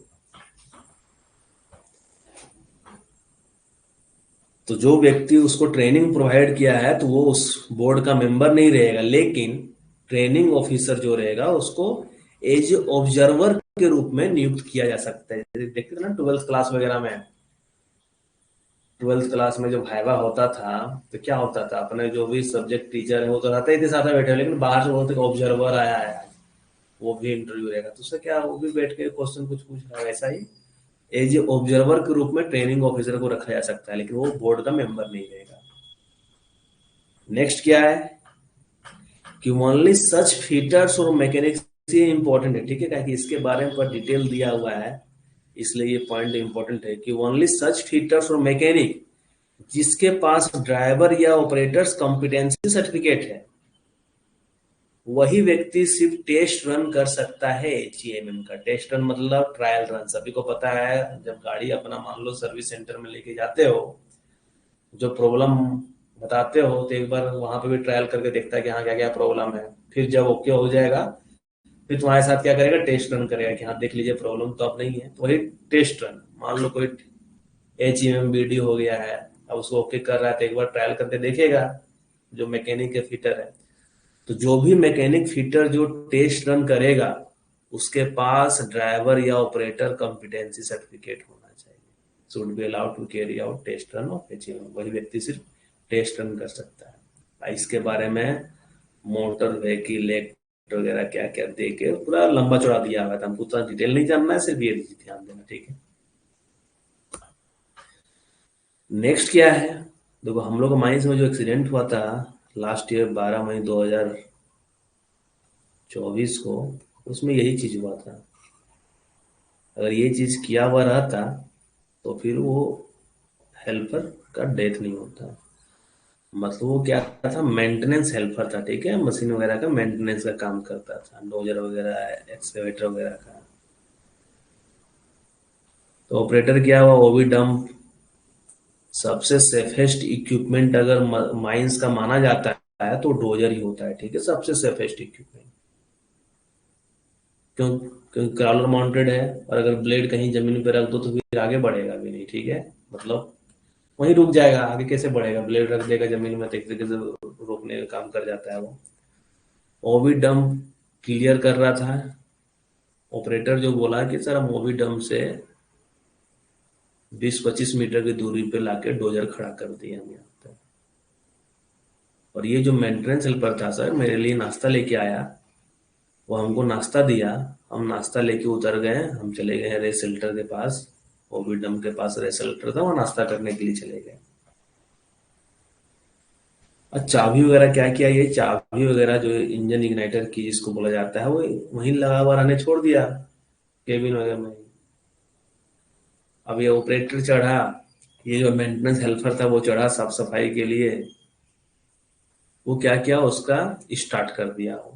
तो जो व्यक्ति उसको ट्रेनिंग प्रोवाइड किया है तो वो उस बोर्ड का मेंबर नहीं रहेगा, लेकिन ट्रेनिंग ऑफिसर जो रहेगा उसको एज ऑब्जर्वर के रूप में नियुक्त किया जा सकता है। देखते थे ना 12th क्लास वगैरह में, 12th क्लास में जो वाइवा होता था तो क्या होता था, अपने जो भी सब्जेक्ट टीचर है वो तो रहता ही थे साथ में बैठे, लेकिन बाहर से बोलते ऑब्जर्वर आया है, वो भी इंटरव्यू रहेगा, तो उससे क्या, वो भी बैठ के क्वेश्चन कुछ पूछ रहा है, वैसा ही एज ऑब्जर्वर के रूप में ट्रेनिंग ऑफिसर को रखा जा सकता है, लेकिन वो बोर्ड का मेंबर नहीं रहेगा। नेक्स्ट क्या है कि ओनली सच फीटर्स और मैकेनिक्स, ये इंपॉर्टेंट है, ठीक है, कि इसके बारे में पर डिटेल दिया हुआ है, इसलिए ये पॉइंट इंपॉर्टेंट है कि ओनली सच फीटर्स और मैकेनिक जिसके पास ड्राइवर या ऑपरेटर्स कॉम्पिटेंसी सर्टिफिकेट है, वही व्यक्ति सिर्फ टेस्ट रन कर सकता है एचईएमएम का। टेस्ट रन मतलब ट्रायल रन, सभी को पता है, जब गाड़ी अपना मान लो सर्विस सेंटर में लेके जाते हो, जो प्रॉब्लम बताते हो तो एक बार वहां पे भी ट्रायल करके देखता है कि हाँ क्या क्या प्रॉब्लम है, फिर जब ओके हो जाएगा फिर तुम्हारे साथ क्या करेगा, टेस्ट रन करेगा कि हाँ देख लीजिए प्रॉब्लम तो अब नहीं है, तो वही टेस्ट रन। मान लो कोई एचईएमएम बीडी हो गया है, अब उसको ओके कर रहा है तो एक बार ट्रायल करके देखेगा जो मैकेनिक के फिटर है, तो जो भी मैकेनिक फिटर जो टेस्ट रन करेगा उसके पास ड्राइवर या ऑपरेटर कॉम्पिटेंसी सर्टिफिकेट होना चाहिए, should be allowed to carry out test run of HEMM, वही व्यक्ति सिर्फ टेस्ट रन कर सकता है। इसके बारे में मोटर व्हीकल एक्ट वगैरह क्या क्या दे के पूरा लंबा चौड़ा दिया हुआ था, हमको उतना डिटेल नहीं जानना है, सिर्फ ये ध्यान देना, ठीक है। नेक्स्ट क्या है, देखो हम लोग माइंस में जो एक्सीडेंट हुआ था लास्ट ईयर 12 मई 2024 को, उसमें यही चीज हुआ था, अगर ये चीज किया हुआ रहता तो फिर वो हेल्पर का डेथ नहीं होता। मतलब वो क्या था, मेंटेनेंस हेल्पर था, ठीक है, मशीन वगैरह का मेंटेनेंस का काम करता था, डोजर वगैरह एक्सकेवेटर वगैरह का। तो ऑपरेटर क्या हुआ, वो भी डंप। सबसे सेफेस्ट इक्विपमेंट अगर माइंस का माना जाता है तो डोजर ही होता है, ठीक है, सबसे सेफेस्ट इक्विपमेंट। क्यों? क्योंकि क्रॉलर माउंटेड है, और अगर ब्लेड कहीं जमीन पे रख दो तो फिर आगे बढ़ेगा भी नहीं, ठीक है, मतलब वहीं रुक जाएगा, आगे कैसे बढ़ेगा, ब्लेड रख देगा जमीन में तो एक तरीके से रोकने का काम कर जाता है वो भी डंप क्लियर कर रहा था। ऑपरेटर जो बोला कि सर हम ओवी डंप से 20-25 मीटर की दूरी पे लाके डोजर खड़ा कर दिए हम यहाँ पे। और ये जो मेंटेनेंस हेल्पर था सर, मेरे लिए नाश्ता लेके आया, वो हमको नाश्ता दिया, हम नाश्ता लेके उतर गए, हम चले गए रेस शेल्टर के पास, ओवी डंप के पास रेस शेल्टर था, वहाँ नाश्ता करने के लिए चले गए। और चाबी वगैरह क्या किया, ये चाबी वगैरह जो इंजन इग्नाइटर की जिसको बोला जाता है वो वहीं लगा हुआ रहने छोड़ दिया केबिन वगैरह में। अब ये ऑपरेटर चढ़ा, ये जो मेंटेनेंस हेल्पर था वो चढ़ा साफ सफाई के लिए, वो क्या किया, उसका स्टार्ट कर दिया, वो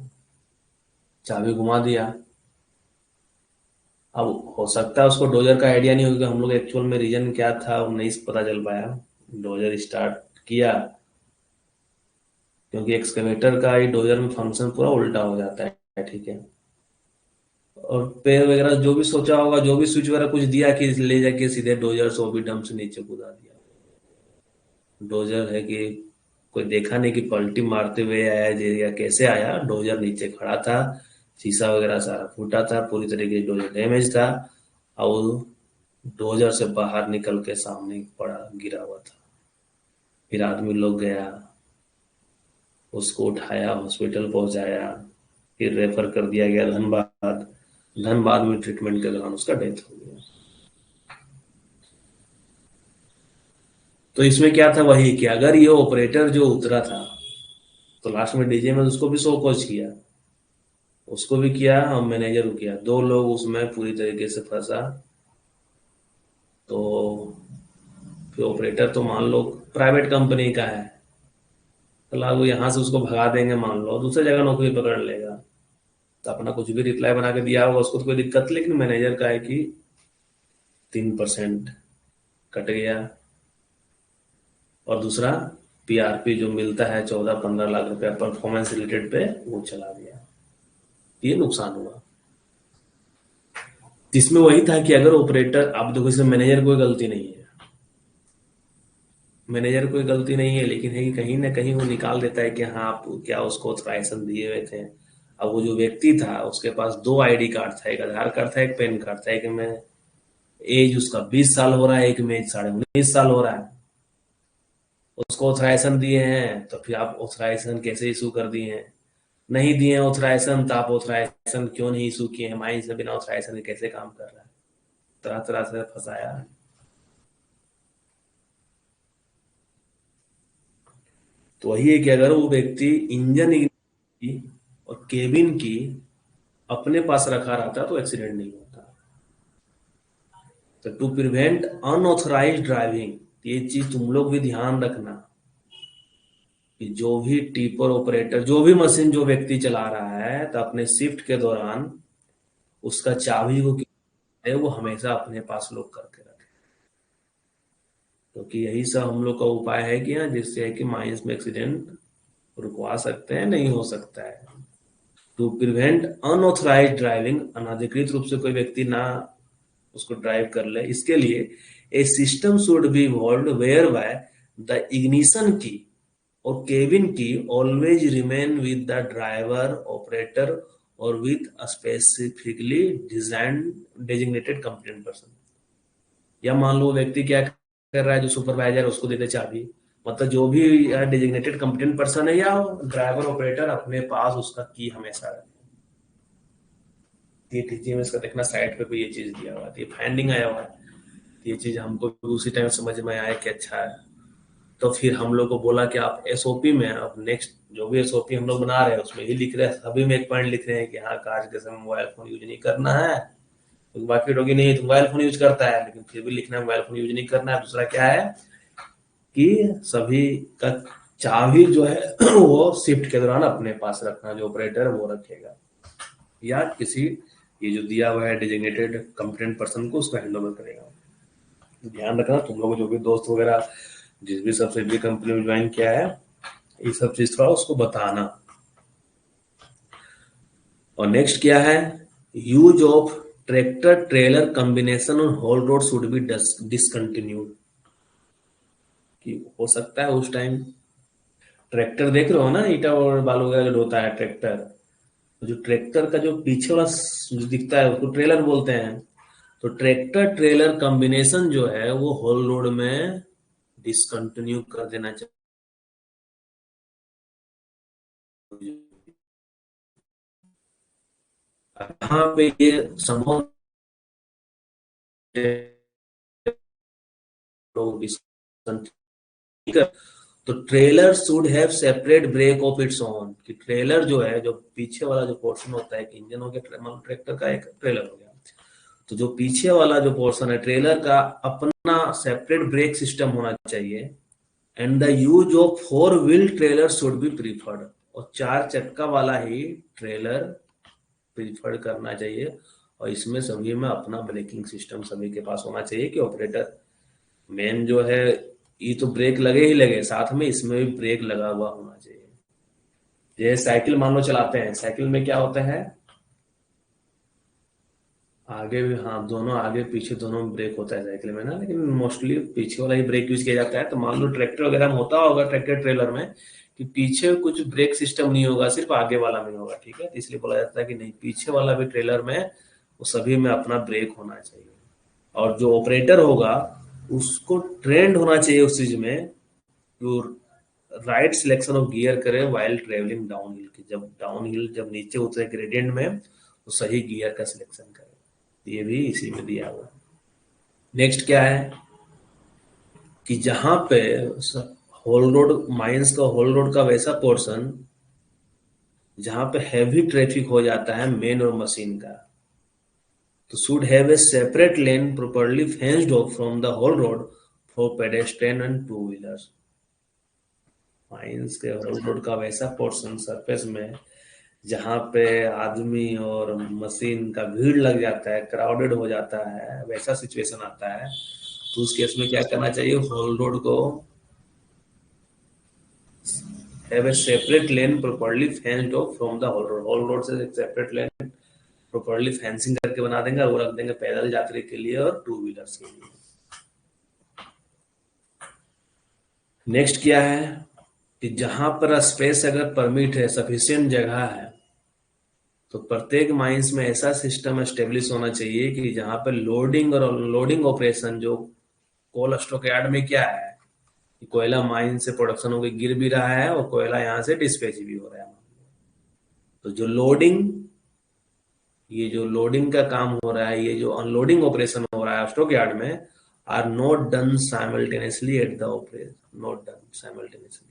चाबी घुमा दिया। अब हो सकता है उसको डोजर का आइडिया नहीं होगा, हम लोग एक्चुअल में रीजन क्या था वो नहीं पता चल पाया। डोजर स्टार्ट किया, क्योंकि एक्सकेवेटर का ही डोजर में फंक्शन पूरा उल्टा हो जाता है, ठीक है। और पैर वगैरह जो भी सोचा होगा, जो भी स्विच वगैरह कुछ दिया कि ले जाके सीधे डोजर से वो भी डंप से नीचे कूदा दिया। डोजर है कि कोई देखा नहीं कि पलटी मारते हुए आया या कैसे आया, डोजर नीचे खड़ा था, शीशा वगैरह सारा फूटा था, पूरी तरीके से डोजर डैमेज था, और डोजर से बाहर निकल के सामने पड़ा गिरा हुआ था। फिर आदमी लोग गया, उसको उठाया, हॉस्पिटल पहुंचाया, फिर रेफर कर दिया गया धनबाद। धनबाद में ट्रीटमेंट के दौरान उसका डेथ हो गया। तो इसमें क्या था, वही कि अगर ये ऑपरेटर जो उतरा था तो लास्ट में डीजे में उसको भी शो कॉज किया, उसको भी किया और मैनेजर को किया, दो लोग उसमें पूरी तरीके से फंसा। तो फिर ऑपरेटर तो मान लो प्राइवेट कंपनी का है, तो लागू यहाँ से उसको भगा देंगे, मान लो दूसरी जगह नौकरी पकड़ लेगा, तो अपना कुछ भी रिप्लाई बना के दिया होगा उसको तो कोई दिक्कत नहीं, लेकिन मैनेजर का है कि 3% कट गया, और दूसरा पीआरपी जो मिलता है 14-15 लाख रुपया परफॉर्मेंस रिलेटेड पे, वो चला गया, ये नुकसान हुआ। जिसमें वही था कि अगर ऑपरेटर, आप देखो इसमें मैनेजर कोई गलती नहीं है, मैनेजर कोई गलती नहीं है, लेकिन है कि कहीं ना कहीं वो निकाल देता है कि हाँ आप क्या उसको ऑथराइजेशन दिए हुए थे। अब वो जो व्यक्ति था उसके पास दो आईडी कार्ड था, एक आधार कार्ड था, एक पैन कार्ड था, एक में एज उसका 20 साल हो रहा है, एक में एज 19.5 साल हो रहा है। उसको ऑथराइजेशन दिए हैं तो फिर आप ऑथराइजेशन कैसे इशू कर दिए हैं, नहीं दिए हैं ऑथराइजेशन तो आप ऑथराइजेशन क्यों नहीं इशू किए हैं, माइन से बिना ऑथराइजेशन के कैसे काम कर रहा है, तरह तरह से फंसाया है। तो वही है कि अगर वो व्यक्ति इंजन की और केबिन की अपने पास रखा रहता तो एक्सीडेंट नहीं होता। तो टू प्रिवेंट अनऑथराइज ड्राइविंग, ये चीज तुम लोग भी ध्यान रखना कि जो भी टिपर ऑपरेटर, जो भी मशीन जो व्यक्ति चला रहा है, तो अपने शिफ्ट के दौरान उसका चाबी को है वो हमेशा अपने पास लोग करके रखे, क्योंकि यही सब हम लोग का उपाय है कि हाँ, जिससे है कि माइंस में एक्सीडेंट रुकवा सकते हैं, नहीं हो सकता है। टू प्रिवेंट अनऑथराइज ड्राइविंग, अनाधिकृत रूप से कोई व्यक्ति ना उसको ड्राइव कर ले, इसके लिए a system should be evolve where by the ignition key और cabin key always remain with the driver operator और with specifically design designated competent person. या मान लो व्यक्ति क्या कर रहा है, जो सुपरवाइजर उसको देते चाबी, मतलब जो भी डेजिग्नेटेड कंप्लेंट पर्सन है या ड्राइवर ऑपरेटर अपने पास उसका की हमेशा रहे। ये टीचिंग में इसका देखना साइड पे भी ये चीज दिया हुआ है, ये फाइंडिंग आया हुआ है, ये चीज हमको उसी टाइम समझ में आया कि अच्छा है। तो फिर हम लोग को बोला कि आप एसओपी में, अब नेक्स्ट जो भी एसओपी हम लोग बना रहे हैं उसमें ही लिख रहे हैं, सभी में एक पॉइंट लिख रहे हैं कि हाँ, कार्य के समय मोबाइल फोन यूज नहीं करना है, तो बाकी लोग नहीं, तो मोबाइल फोन यूज करता है, लेकिन फिर भी लिखना मोबाइल फोन यूज नहीं करना है। दूसरा क्या है कि सभी का चाबी जो है वो शिफ्ट के दौरान अपने पास रखना, जो ऑपरेटर है वो रखेगा, या किसी ये जो दिया हुआ है डेजिग्नेटेड कंप्टेंट पर्सन को उसको हैंड ओवर करेगा। ध्यान रखना तुम लोग जो भी दोस्त वगैरह जिस भी सब्सिडरी कंपनी में ज्वाइन किया है, ये सब चीज थोड़ा उसको बताना। और नेक्स्ट क्या है, use of tractor trailer combination on haul road should be discontinued. कि हो सकता है उस टाइम ट्रैक्टर देख रहे हो ना, ईटा और बालू का जो ढोता है ट्रैक्टर, जो ट्रैक्टर का जो पीछे वाला जो दिखता है उसको ट्रेलर बोलते हैं। तो ट्रैक्टर ट्रेलर कॉम्बिनेशन जो है वो होल रोड में डिसकंटिन्यू कर देना चाहिए। यहाँ पे ये संभव तो trailer should have separate brake of its own. कि ट्रेलर जो है, जो पीछे वाला जो पोर्शन होता है, इंजन हो गया, ट्रैक्टर का एक ट्रेलर हो गया, तो जो पीछे वाला जो पोर्शन है ट्रेलर का, अपना सेपरेट ब्रेक सिस्टम होना चाहिए। And the use of four wheel trailer should be preferred. और चार चक्का वाला ही ट्रेलर प्रीफर्ड करना चाहिए। और इसमें सभी में अपना ब्रेकिंग सिस्टम सभी के पास होना चाहिए कि ऑपरेटर मेन जो है, ये तो ब्रेक लगे ही लगे, साथ में इसमें भी ब्रेक लगा हुआ होना चाहिए। ये साइकिल मान लो चलाते हैं, साइकिल में क्या होता है, आगे भी, हाँ दोनों आगे पीछे दोनों में ब्रेक होता है साइकिल में ना, लेकिन मोस्टली पीछे वाला ही ब्रेक यूज किया जाता है। तो मान लो ट्रैक्टर वगैरह में होता होगा, ट्रैक्टर ट्रेलर में, कि पीछे कुछ ब्रेक सिस्टम नहीं होगा, सिर्फ आगे वाला में होगा, ठीक है। तो इसलिए बोला जाता है कि नहीं, पीछे वाला भी ट्रेलर में वो सभी में अपना ब्रेक होना चाहिए। और जो ऑपरेटर होगा उसको ट्रेंड होना चाहिए उस चीज में, राइट सिलेक्शन ऑफ गियर करे वाइल ट्रेवलिंग डाउन हिल। की जब डाउन हिल, जब नीचे उतरे ग्रेडियंट में, तो सही गियर का सिलेक्शन करे। ये भी इसी में दिया हुआ है। नेक्स्ट क्या है कि जहां पे होल रोड माइंस का, होल रोड का वैसा पोर्शन जहां पे हैवी ट्रैफिक हो जाता है मेन और मशीन का, तो should have a separate lane properly fenced off from the haul road for pedestrian and two wheelers. Mines के होल रोड का वैसा पोर्शन सरफेस में जहां पे आदमी और मशीन का भीड़ लग जाता है, क्राउडेड हो जाता है, वैसा सिचुएशन आता है, तो उस केस में क्या करना चाहिए, होल रोड को have a separate lane properly fenced off from the haul road. Haul road से एक सेपरेट लेन प्रॉपर्ली फेंसिंग करके बना देंगे, और वो रख देंगे पैदल यात्री के लिए और टू व्हीलर्स के लिए। नेक्स्ट क्या है कि जहां पर स्पेस अगर परमिट है, सफिशिएंट जगह है, तो प्रत्येक माइंस में ऐसा सिस्टम एस्टेब्लिश होना चाहिए कि जहां पर लोडिंग और अनलोडिंग ऑपरेशन, जो कोल स्टॉक यार्ड में क्या है कि कोयला माइन से प्रोडक्शन होकर गिर भी रहा है और कोयला यहाँ से डिस्पैच भी हो रहा है, तो जो लोडिंग, ये जो लोडिंग का काम हो रहा है, ये जो अनलोडिंग ऑपरेशन हो रहा है स्टॉक यार्ड में, are not done simultaneously at the operation, not done simultaneously.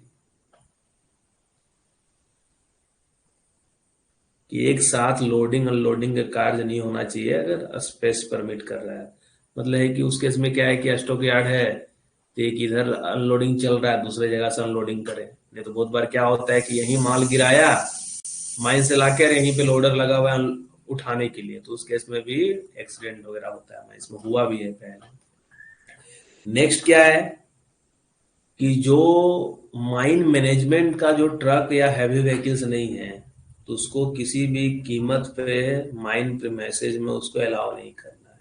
कि एक साथ लोडिंग अनलोडिंग का कार्य नहीं होना चाहिए अगर स्पेस परमिट कर रहा है। मतलब है कि उस केस में क्या है कि स्टॉक यार्ड है, तो एक इधर अनलोडिंग चल रहा है, दूसरे जगह से अनलोडिंग करे। नहीं तो बहुत बार क्या होता है कि यही माल गिराया, माइन से लाके यहीं पे लोडर लगा हुआ है उठाने के लिए, तो उस केस में भी एक्सीडेंट वगैरह होता है, इसमें हुआ भी है पहले। नेक्स्ट क्या है कि जो माइन मैनेजमेंट का जो ट्रक या हैवी व्हीकल्स नहीं है, तो उसको किसी भी कीमत पे माइन पे मैसेज में उसको अलाउ नहीं करना है।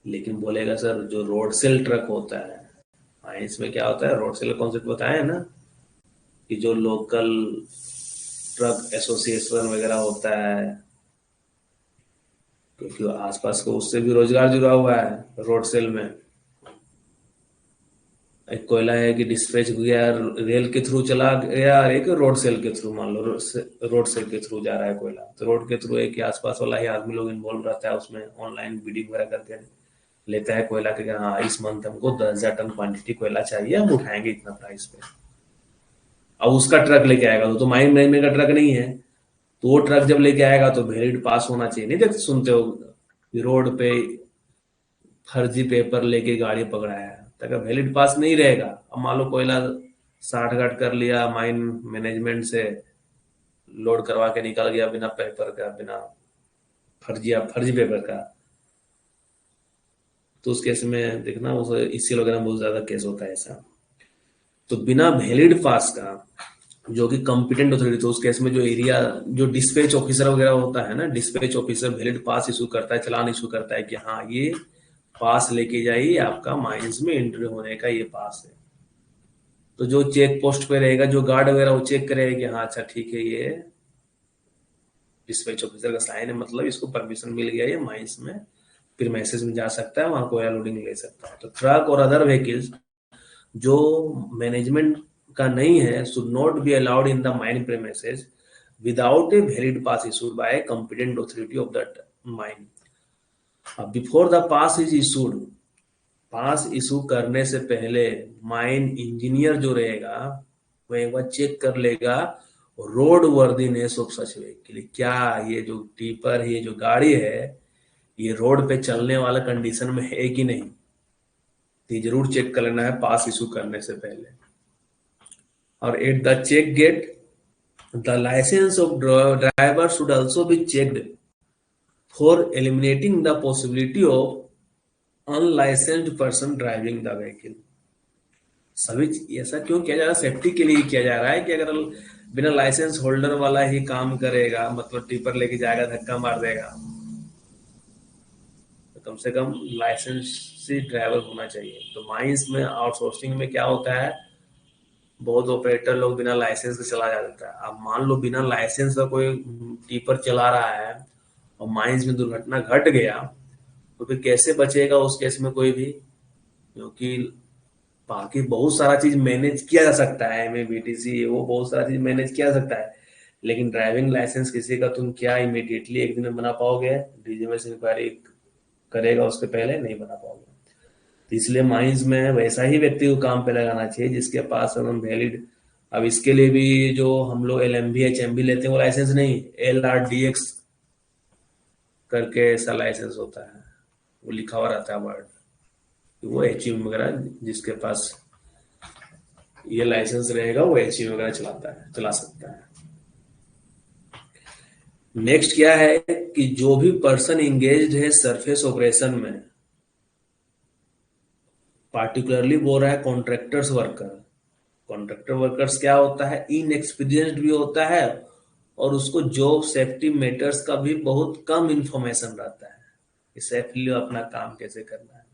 लेकिन बोलेगा सर जो रोड सेल ट्रक होता है, माइंस में क्या होता है, रोड सेल कॉन्सेप्ट बताया है ना, कि जो लोकल ट्रक एसोसिएशन वगैरह होता है, क्योंकि आसपास को उससे भी रोजगार जुड़ा हुआ है रोड सेल में। एक कोयला है कि डिस्पैच गया रेल के थ्रू चला गया, और एक रोड सेल के थ्रू, मान लो रोड सेल के थ्रू जा रहा है कोयला, तो रोड के थ्रू एक आसपास वाला ही आदमी लोग इन्वॉल्व रहता है उसमें, ऑनलाइन बिडिंग वगैरह करके लेता है कोयला के, हाँ इस मंथ हमको 10,000 टन क्वांटिटी कोयला चाहिए, हम उठाएंगे इतना प्राइस पे। अब उसका ट्रक लेके आएगा, वो तो माइन मैनेजमेंट का ट्रक नहीं है, तो वो ट्रक जब लेके आएगा तो वैलिड पास होना चाहिए। नहीं देखते सुनते हो रोड पे फर्जी पेपर लेके गाड़ी पकड़ाया, तक वैलिड पास नहीं रहेगा। अब मान लो कोयला 60 घाट कर लिया, माइन मैनेजमेंट से लोड करवा के निकल गया बिना पेपर का, बिना फर्जी पेपर का, तो उस केस में देखना उस ईसीएल वगैरह में बहुत ज्यादा केस होता है ऐसा। तो बिना वैलिड पास का, जो कि कॉम्पिटेंट अथॉरिटी, तो उस केस में जो एरिया जो डिस्पैच ऑफिसर वगैरह होता है ना, dispatch officer valid pass issue करता है, चलान इशू करता है कि हाँ ये पास लेके जाइए, आपका माइंस में एंट्री होने का ये पास है। तो जो चेक पोस्ट पे रहेगा, जो गार्ड वगैरह वो चेक करेगा कि हाँ अच्छा ठीक है, ये डिस्पैच ऑफिसर का साइन है, मतलब इसको परमिशन मिल गया, ये माइंस में फिर मैसेज में जा सकता है, वहां कोयला लोडिंग ले सकता है। तो ट्रक और अदर व्हीकल्स जो मैनेजमेंट का नहीं है should not be allowed in the mine premises without a valid pass issued by competent authority of that mine. Before the pass is issued, pass issue करने से पहले माइन इंजीनियर जो रहेगा वो एक बार चेक कर लेगा road worthiness of such vehicle, क्या ये जो टिपर है, ये जो गाड़ी है, ये रोड पे चलने वाला कंडीशन में है कि नहीं। ये जरूर चेक कर लेना है पास इशू करने से पहले। और at the check gate the licence of driver should also be checked for eliminating the possibility of unlicensed person driving the vehicle. सभी ऐसा क्यों किया जा रहा है? सेफ्टी के लिए किया जा रहा है कि अगर बिना लाइसेंस होल्डर वाला ही काम करेगा, मतलब टिपर लेके जाएगा, धक्का मार देगा, तो कम से कम लाइसेंसी ड्राइवर होना चाहिए। तो माइंस में आउटसोर्सिंग में क्या होता है, बहुत ऑपरेटर लोग बिना लाइसेंस के चला जाता है। अब मान लो बिना लाइसेंस का कोई टिपर चला रहा है और माइंस में दुर्घटना घट गया, तो फिर कैसे बचेगा उस केस में कोई भी? क्योंकि बाकी बहुत सारा चीज मैनेज किया जा सकता है, MABTC वो बहुत सारा चीज मैनेज किया जा सकता है, लेकिन ड्राइविंग लाइसेंस किसी का तुम क्या इमीडिएटली एक दिन में बना पाओगे? डीजीएमएस इंक्वायरी करेगा उसके पहले नहीं बना पाओगे। तो इसलिए माइंस में वैसा ही व्यक्ति को काम पे लगाना चाहिए जिसके पास एकदम वैलिड। अब इसके लिए भी जो हम लोग LMB HMB लेते हैं वो लाइसेंस नहीं, LRDX करके ऐसा लाइसेंस होता है, वो लिखा हुआ रहता है वर्ड, वो HEV वगैरह जिसके पास ये लाइसेंस रहेगा वो HEV वगैरह चला सकता है। नेक्स्ट क्या है कि जो भी पर्सन इंगेज्ड है सरफेस ऑपरेशन में, पार्टिकुलरली बोल रहा है कॉन्ट्रैक्टर्स वर्कर। कॉन्ट्रैक्टर वर्कर्स क्या होता है? इनएक्सपीरियंस्ड भी होता है और उसको जॉब सेफ्टी मैटर्स का भी बहुत कम इंफॉर्मेशन रहता है कि सेफली अपना काम कैसे करना है।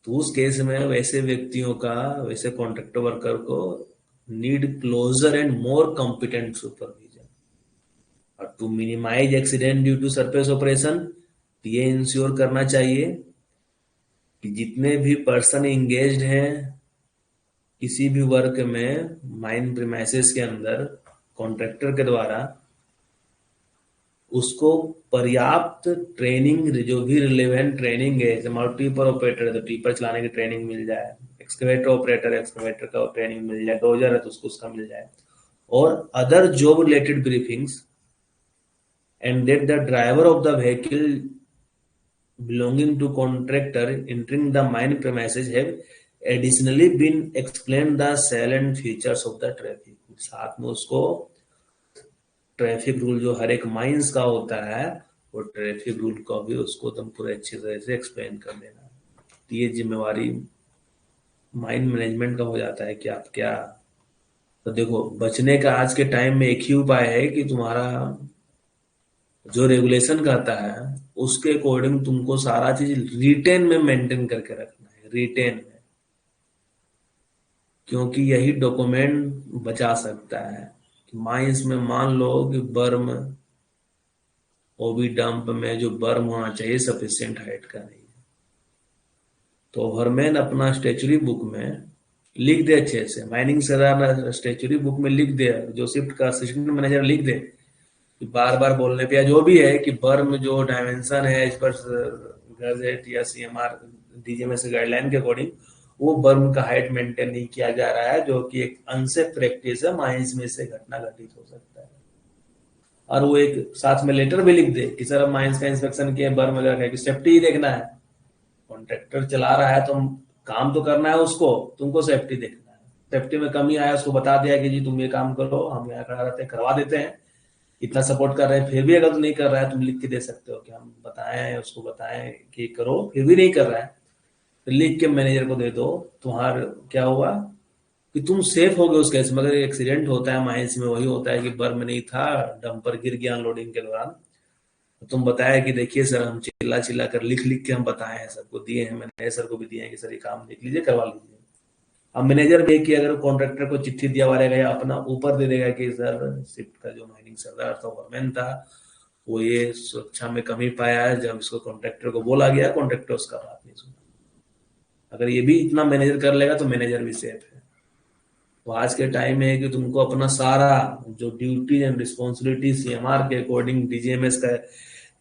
तो उस केस में वैसे व्यक्तियों का, वैसे कॉन्ट्रैक्टर वर्कर को need closer and more competent supervision. और to minimize accident due to surface operation, ये इंश्योर करना चाहिए कि जितने भी पर्सन इंगेज्ड हैं किसी भी वर्क में माइन प्रीमाइसेस के अंदर कॉन्ट्रैक्टर के द्वारा, उसको पर्याप्त ट्रेनिंग, जो भी रिलेवेंट ट्रेनिंग है, जैसे मान टिपर ऑपरेटर है तो टिपर चलाने की ट्रेनिंग मिल जाए, एक्सकवेटर ऑपरेटर है एक्सकवेटर का ट्रेनिंग मिल जाए, डोजर है तो उसको उसका मिल जाए, और other job related briefings, and that the driver of the vehicle belonging to contractor entering the mine premises have additionally been explained the salient features of the traffic। साथ में उसको ट्रैफिक रूल जो हर एक माइंस का होता है वो traffic rule का भी उसको तुम पूरे अच्छी तरह से एक्सप्लेन कर देना। तो ये जिम्मेवारी माइन मैनेजमेंट का हो जाता है कि आप क्या। तो देखो बचने का आज के टाइम में एक ही उपाय है कि तुम्हारा जो रेगुलेशन कहता है उसके अकॉर्डिंग तुमको सारा चीज रिटेन में मेंटेन करके रखना है, रिटेन में, क्योंकि यही डॉक्यूमेंट बचा सकता है। कि माइंस में मान लो कि बर्म ओबी डंप में जो बर्म होना चाहिए सफिशिएंट हाइट का नहीं है, तो ओवरमैन अपना स्टेचुरी बुक में लिख दे, अच्छे से माइनिंग सरदार स्टेचुरी बुक में लिख दे, जो शिफ्ट का असिस्टेंट मैनेजर लिख दे, बार बार बोलने पे या जो भी है कि बर्म जो डायमेंशन है इस पर गजेट या CMR DGMS गाइडलाइन के अकॉर्डिंग वो बर्म का हाइट मेंटेन नहीं किया जा रहा है, जो कि एक अनसेफ प्रैक्टिस है, माइंस में से घटना घटित हो सकता है। और वो एक साथ में लेटर भी लिख दे कि सर अब माइंस का इंस्पेक्शन किया, बर्म वगैरह का, कि सेफ्टी ही देखना है। कॉन्ट्रैक्टर चला रहा है तो काम तो करना है उसको, तुमको सेफ्टी देखना है। सेफ्टी में कमी आया उसको बता दिया कि जी तुम ये काम करो, हम यहाँ खड़ा रहते हैं, करवा देते हैं, इतना सपोर्ट कर रहे हैं, फिर भी अगर तुम नहीं कर रहा है तुम लिख के दे सकते हो कि हम बताएं, उसको बताएं कि करो, फिर भी नहीं कर रहा है तो लिख के मैनेजर को दे दो। तुम्हारा क्या हुआ कि तुम सेफ हो गए उस केस में। अगर एक्सीडेंट होता है माइंस में, वही होता है कि बर्म नहीं था, डंपर गिर गया अनलोडिंग के दौरान, तो तुम बताया कि देखिए सर हम चिल्ला चिल्ला कर लिख लिख के हम बताए हैं, सबको दिए हैं, मैंने सर को भी दिए हैं कि सर ये काम देख लीजिए, करवा लीजिए। अब मैनेजर भी कि अगर कॉन्ट्रैक्टर को चिट्ठी दिया हुआ रहेगा या अपना ऊपर दे देगा कि सर शिफ्ट का जो माइनिंग सरदार था, वरमैन था, वो ये सुरक्षा में कमी पाया है, जब इसको कॉन्ट्रैक्टर को बोला गया, कॉन्ट्रैक्टर उसका बात नहीं सुना। अगर ये भी इतना मैनेजर कर लेगा तो मैनेजर भी सेफ है। तो आज के टाइम में है कि तुमको अपना सारा जो ड्यूटी एंड रिस्पॉन्सिबिलिटी सीएमआर के अकॉर्डिंग, डीजीएमएस का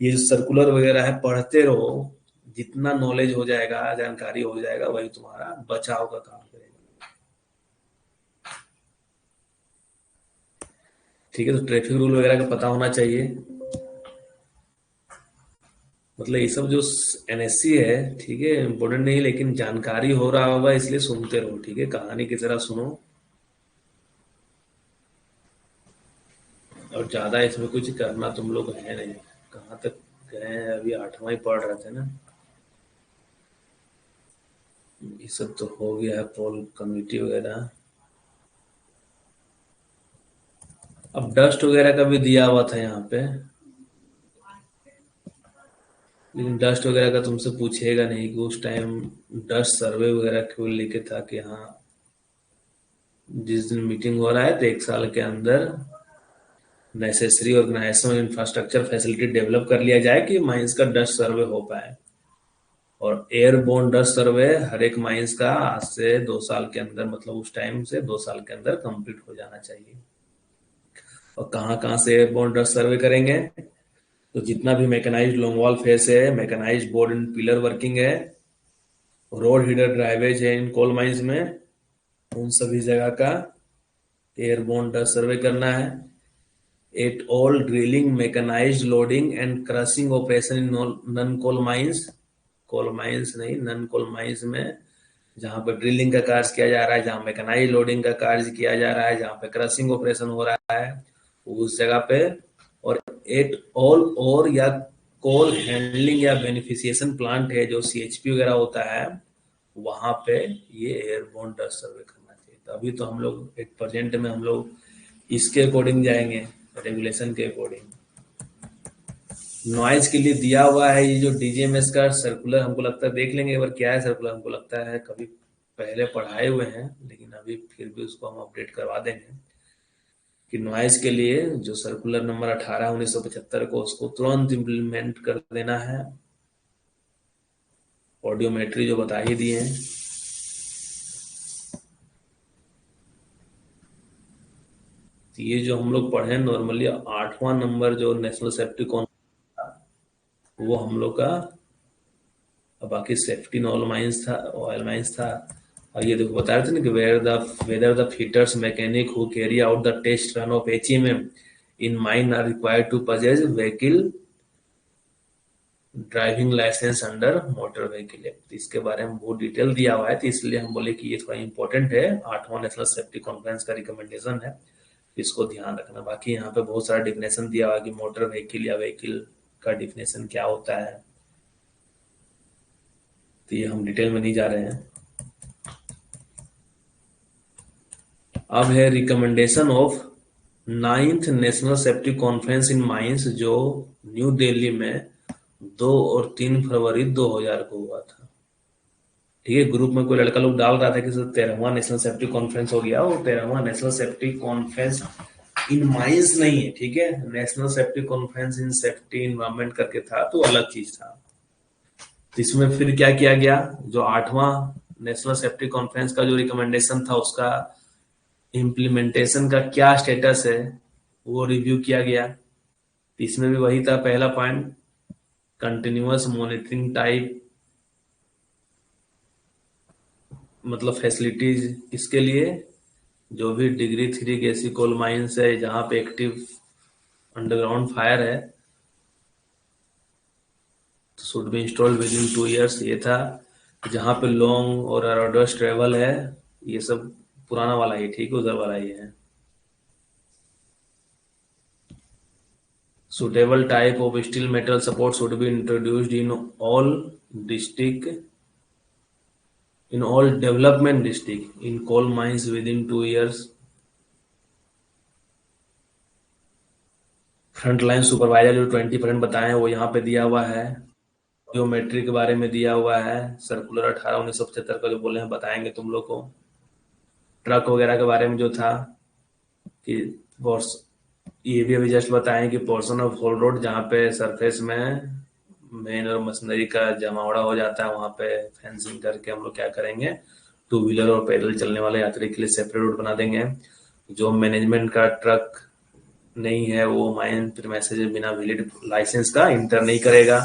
ये जो सर्कुलर वगैरह है पढ़ते रहो, जितना नॉलेज हो जाएगा, जानकारी हो जाएगा, वही तुम्हारा बचाव का काम करेगा। ठीक है, तो ट्रैफिक रूल वगैरह का पता होना चाहिए। मतलब ये सब जो एनएससी है, ठीक है, इम्पोर्टेंट नहीं, लेकिन जानकारी हो रहा होगा इसलिए सुनते रहो, ठीक है, कहानी की तरह सुनो। और ज्यादा इसमें कुछ करना तुम लोग है नहीं। कहाँ तक गए हैं, अभी 8वां ही पढ़ रहे थे ना। ये सब तो हो गया है, पोल कमेटी वगैरह। अब डस्ट वगैरह का भी दिया हुआ था यहाँ पे, लेकिन डस्ट वगैरह का तुमसे पूछेगा नहीं कि उस टाइम डस्ट सर्वे वगैरह क्यों लेके था कि हाँ जिस दिन मीटिंग हो रहा है तो 1 साल के अंदर necessary organisation infrastructure facility develop कर लिया जाए कि माइंस का डस्ट सर्वे हो पाए। और एयरबोर्न डस्ट सर्वे हर एक माइंस का आज से 2 साल के अंदर, मतलब उस टाइम से 2 साल के अंदर कंप्लीट हो जाना चाहिए। और कहाँ कहाँ से एयरबोर्न डस्ट सर्वे करेंगे, तो जितना भी मैकेनाइज्ड लॉन्ग वॉल फेस है, mechanised board and pillar working है, रोड हीडर ड्राइवेज है इन कोल माइंस में, उन सभी जगह का एयरबोर्न डस्ट सर्वे करना है। At all drilling, mechanised loading and crushing operation in non coal mines, coal mines नहीं, नन कोल माइंस में जहां पर ड्रिलिंग का कार्य किया जा रहा है, जहां मैकेनाइज्ड लोडिंग का कार्य किया जा रहा है, जहां पे क्रशिंग ऑपरेशन हो रहा है, उस जगह पे। और एट ऑल और या कोल हैंडलिंग या बेनिफिशिएशन प्लांट है जो सीएचपी वगैरह होता है, वहां पे ये एयरबोर्न डस्ट सर्वे करना चाहिए। तो अभी तो हम लोग एक प्रेजेंट में हम लोग इसके अकॉर्डिंग जाएंगे, रेगुलेशन के अकॉर्डिंग। नॉइज के लिए दिया हुआ है ये जो डीजीएमएस का सर्कुलर, हमको लगता है देख लेंगे एक बार क्या है सर्कुलर, हमको लगता है कभी पहले पढ़ाए हुए हैं, लेकिन अभी फिर भी उसको हम अपडेट करवा देंगे कि नॉइज के लिए जो सर्कुलर नंबर 18/1975 को उसको तुरंत इम्प्लीमेंट कर देना है। ऑडियोमेट्री जो बता ही दिए हैं। तो ये जो हम लोग पढ़े नॉर्मली 8वां नंबर जो नेशनल सेफ्टी कॉन्फ्रेंस, वो हम लोग का, और बाकी सेफ्टी इन ऑल माइंस था, ऑयल माइंस था। और ये देखो बता रहे थे ना कि whether the fitters mechanic who carry out the test run of HMM in mine are required to possess vehicle driving licence under motor vehicle act. इसके बारे में बहुत डिटेल दिया हुआ है, तो इसलिए हम बोले कि ये थोड़ा इंपॉर्टेंट है, 8वां नेशनल सेफ्टी कॉन्फ्रेंस का रिकमेंडेशन है, इसको ध्यान रखना। बाकी यहाँ पे बहुत सारा डिफिनेशन दिया हुआ है कि मोटर व्हीकल या व्हीकल का डिफिनेशन क्या होता है, तो ये हम डिटेल में नहीं जा रहे हैं। अब है recommendation of 9th national safety conference in mines, जो न्यू दिल्ली में 2 और 3 फरवरी 2000 को हुआ था। ठीक है, ग्रुप में कोई लड़का लोग डाल रहा था कि सर 13वां नेशनल सेफ्टी कॉन्फ्रेंस हो गया, और 13वां national safety conference in mines नहीं है, ठीक है, national safety conference in safety environment करके था, तो अलग चीज था। तो इसमें फिर क्या किया गया, जो 8वां नेशनल सेफ्टी कॉन्फ्रेंस का जो रिकमेंडेशन था उसका इम्प्लीमेंटेशन का क्या स्टेटस है वो रिव्यू किया गया। तो इसमें भी वही था, पहला पॉइंट कंटिन्यूअस मॉनिटरिंग टाइप, मतलब फैसिलिटीज इसके लिए जो भी डिग्री 3 गैसी कोल माइंस है जहां पे एक्टिव अंडरग्राउंड फायर है, should be installed with in 2 years, ये था। जहाँ पे लॉन्ग और अराउडर्स ट्रेवल है, ये सब पुराना वाला ही ठीक है, उधर वाला ही है। Suitable type of steel metal support should be introduced in all district, in all development district, in coal mines within 2 years. Front line supervisor जो 20% बताए हैं वो यहाँ पे दिया हुआ है। जियोमेट्री के बारे में दिया हुआ है, सर्कुलर 18/1975 का जो बोले हैं बताएंगे तुम लोग को। ट्रक वगैरह के बारे में जो था कि ये भी अभी जस्ट बताएं कि पोर्शन ऑफ होल रोड जहाँ पे सरफेस में मेन और मशीनरी का जमावड़ा हो जाता है, वहाँ पे फेंसिंग करके हम लोग क्या करेंगे, 2 व्हीलर और पैदल चलने वाले यात्री के लिए सेपरेट रोड बना देंगे। जो मैनेजमेंट का ट्रक नहीं है वो माइन प्रीमाइसेस बिना वैलिड लाइसेंस का इंटर नहीं करेगा,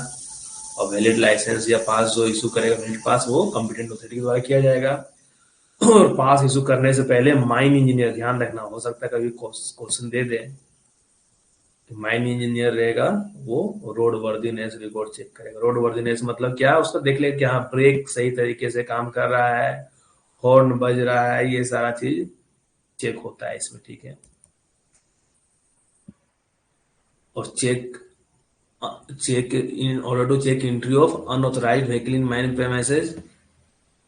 और वैलिड लाइसेंस या पास जो इशू करेगा, वैलिड पास, वो कॉम्पिटेंट अथॉरिटी के द्वारा किया जाएगा। और पास इशू करने से पहले माइन इंजीनियर, ध्यान रखना, हो सकता है कभी क्वेश्चन दे दे, माइन इंजीनियर रहेगा वो रोड वर्दीनेस रिपोर्ट चेक करेगा। रोड वर्दीनेस मतलब क्या, उसको देख ले कि हाँ ब्रेक सही तरीके से काम कर रहा है, हॉर्न बज रहा है, ये सारा चीज चेक होता है इसमें, ठीक है। और check in order to check entry of unauthorised vehicle in mine premises,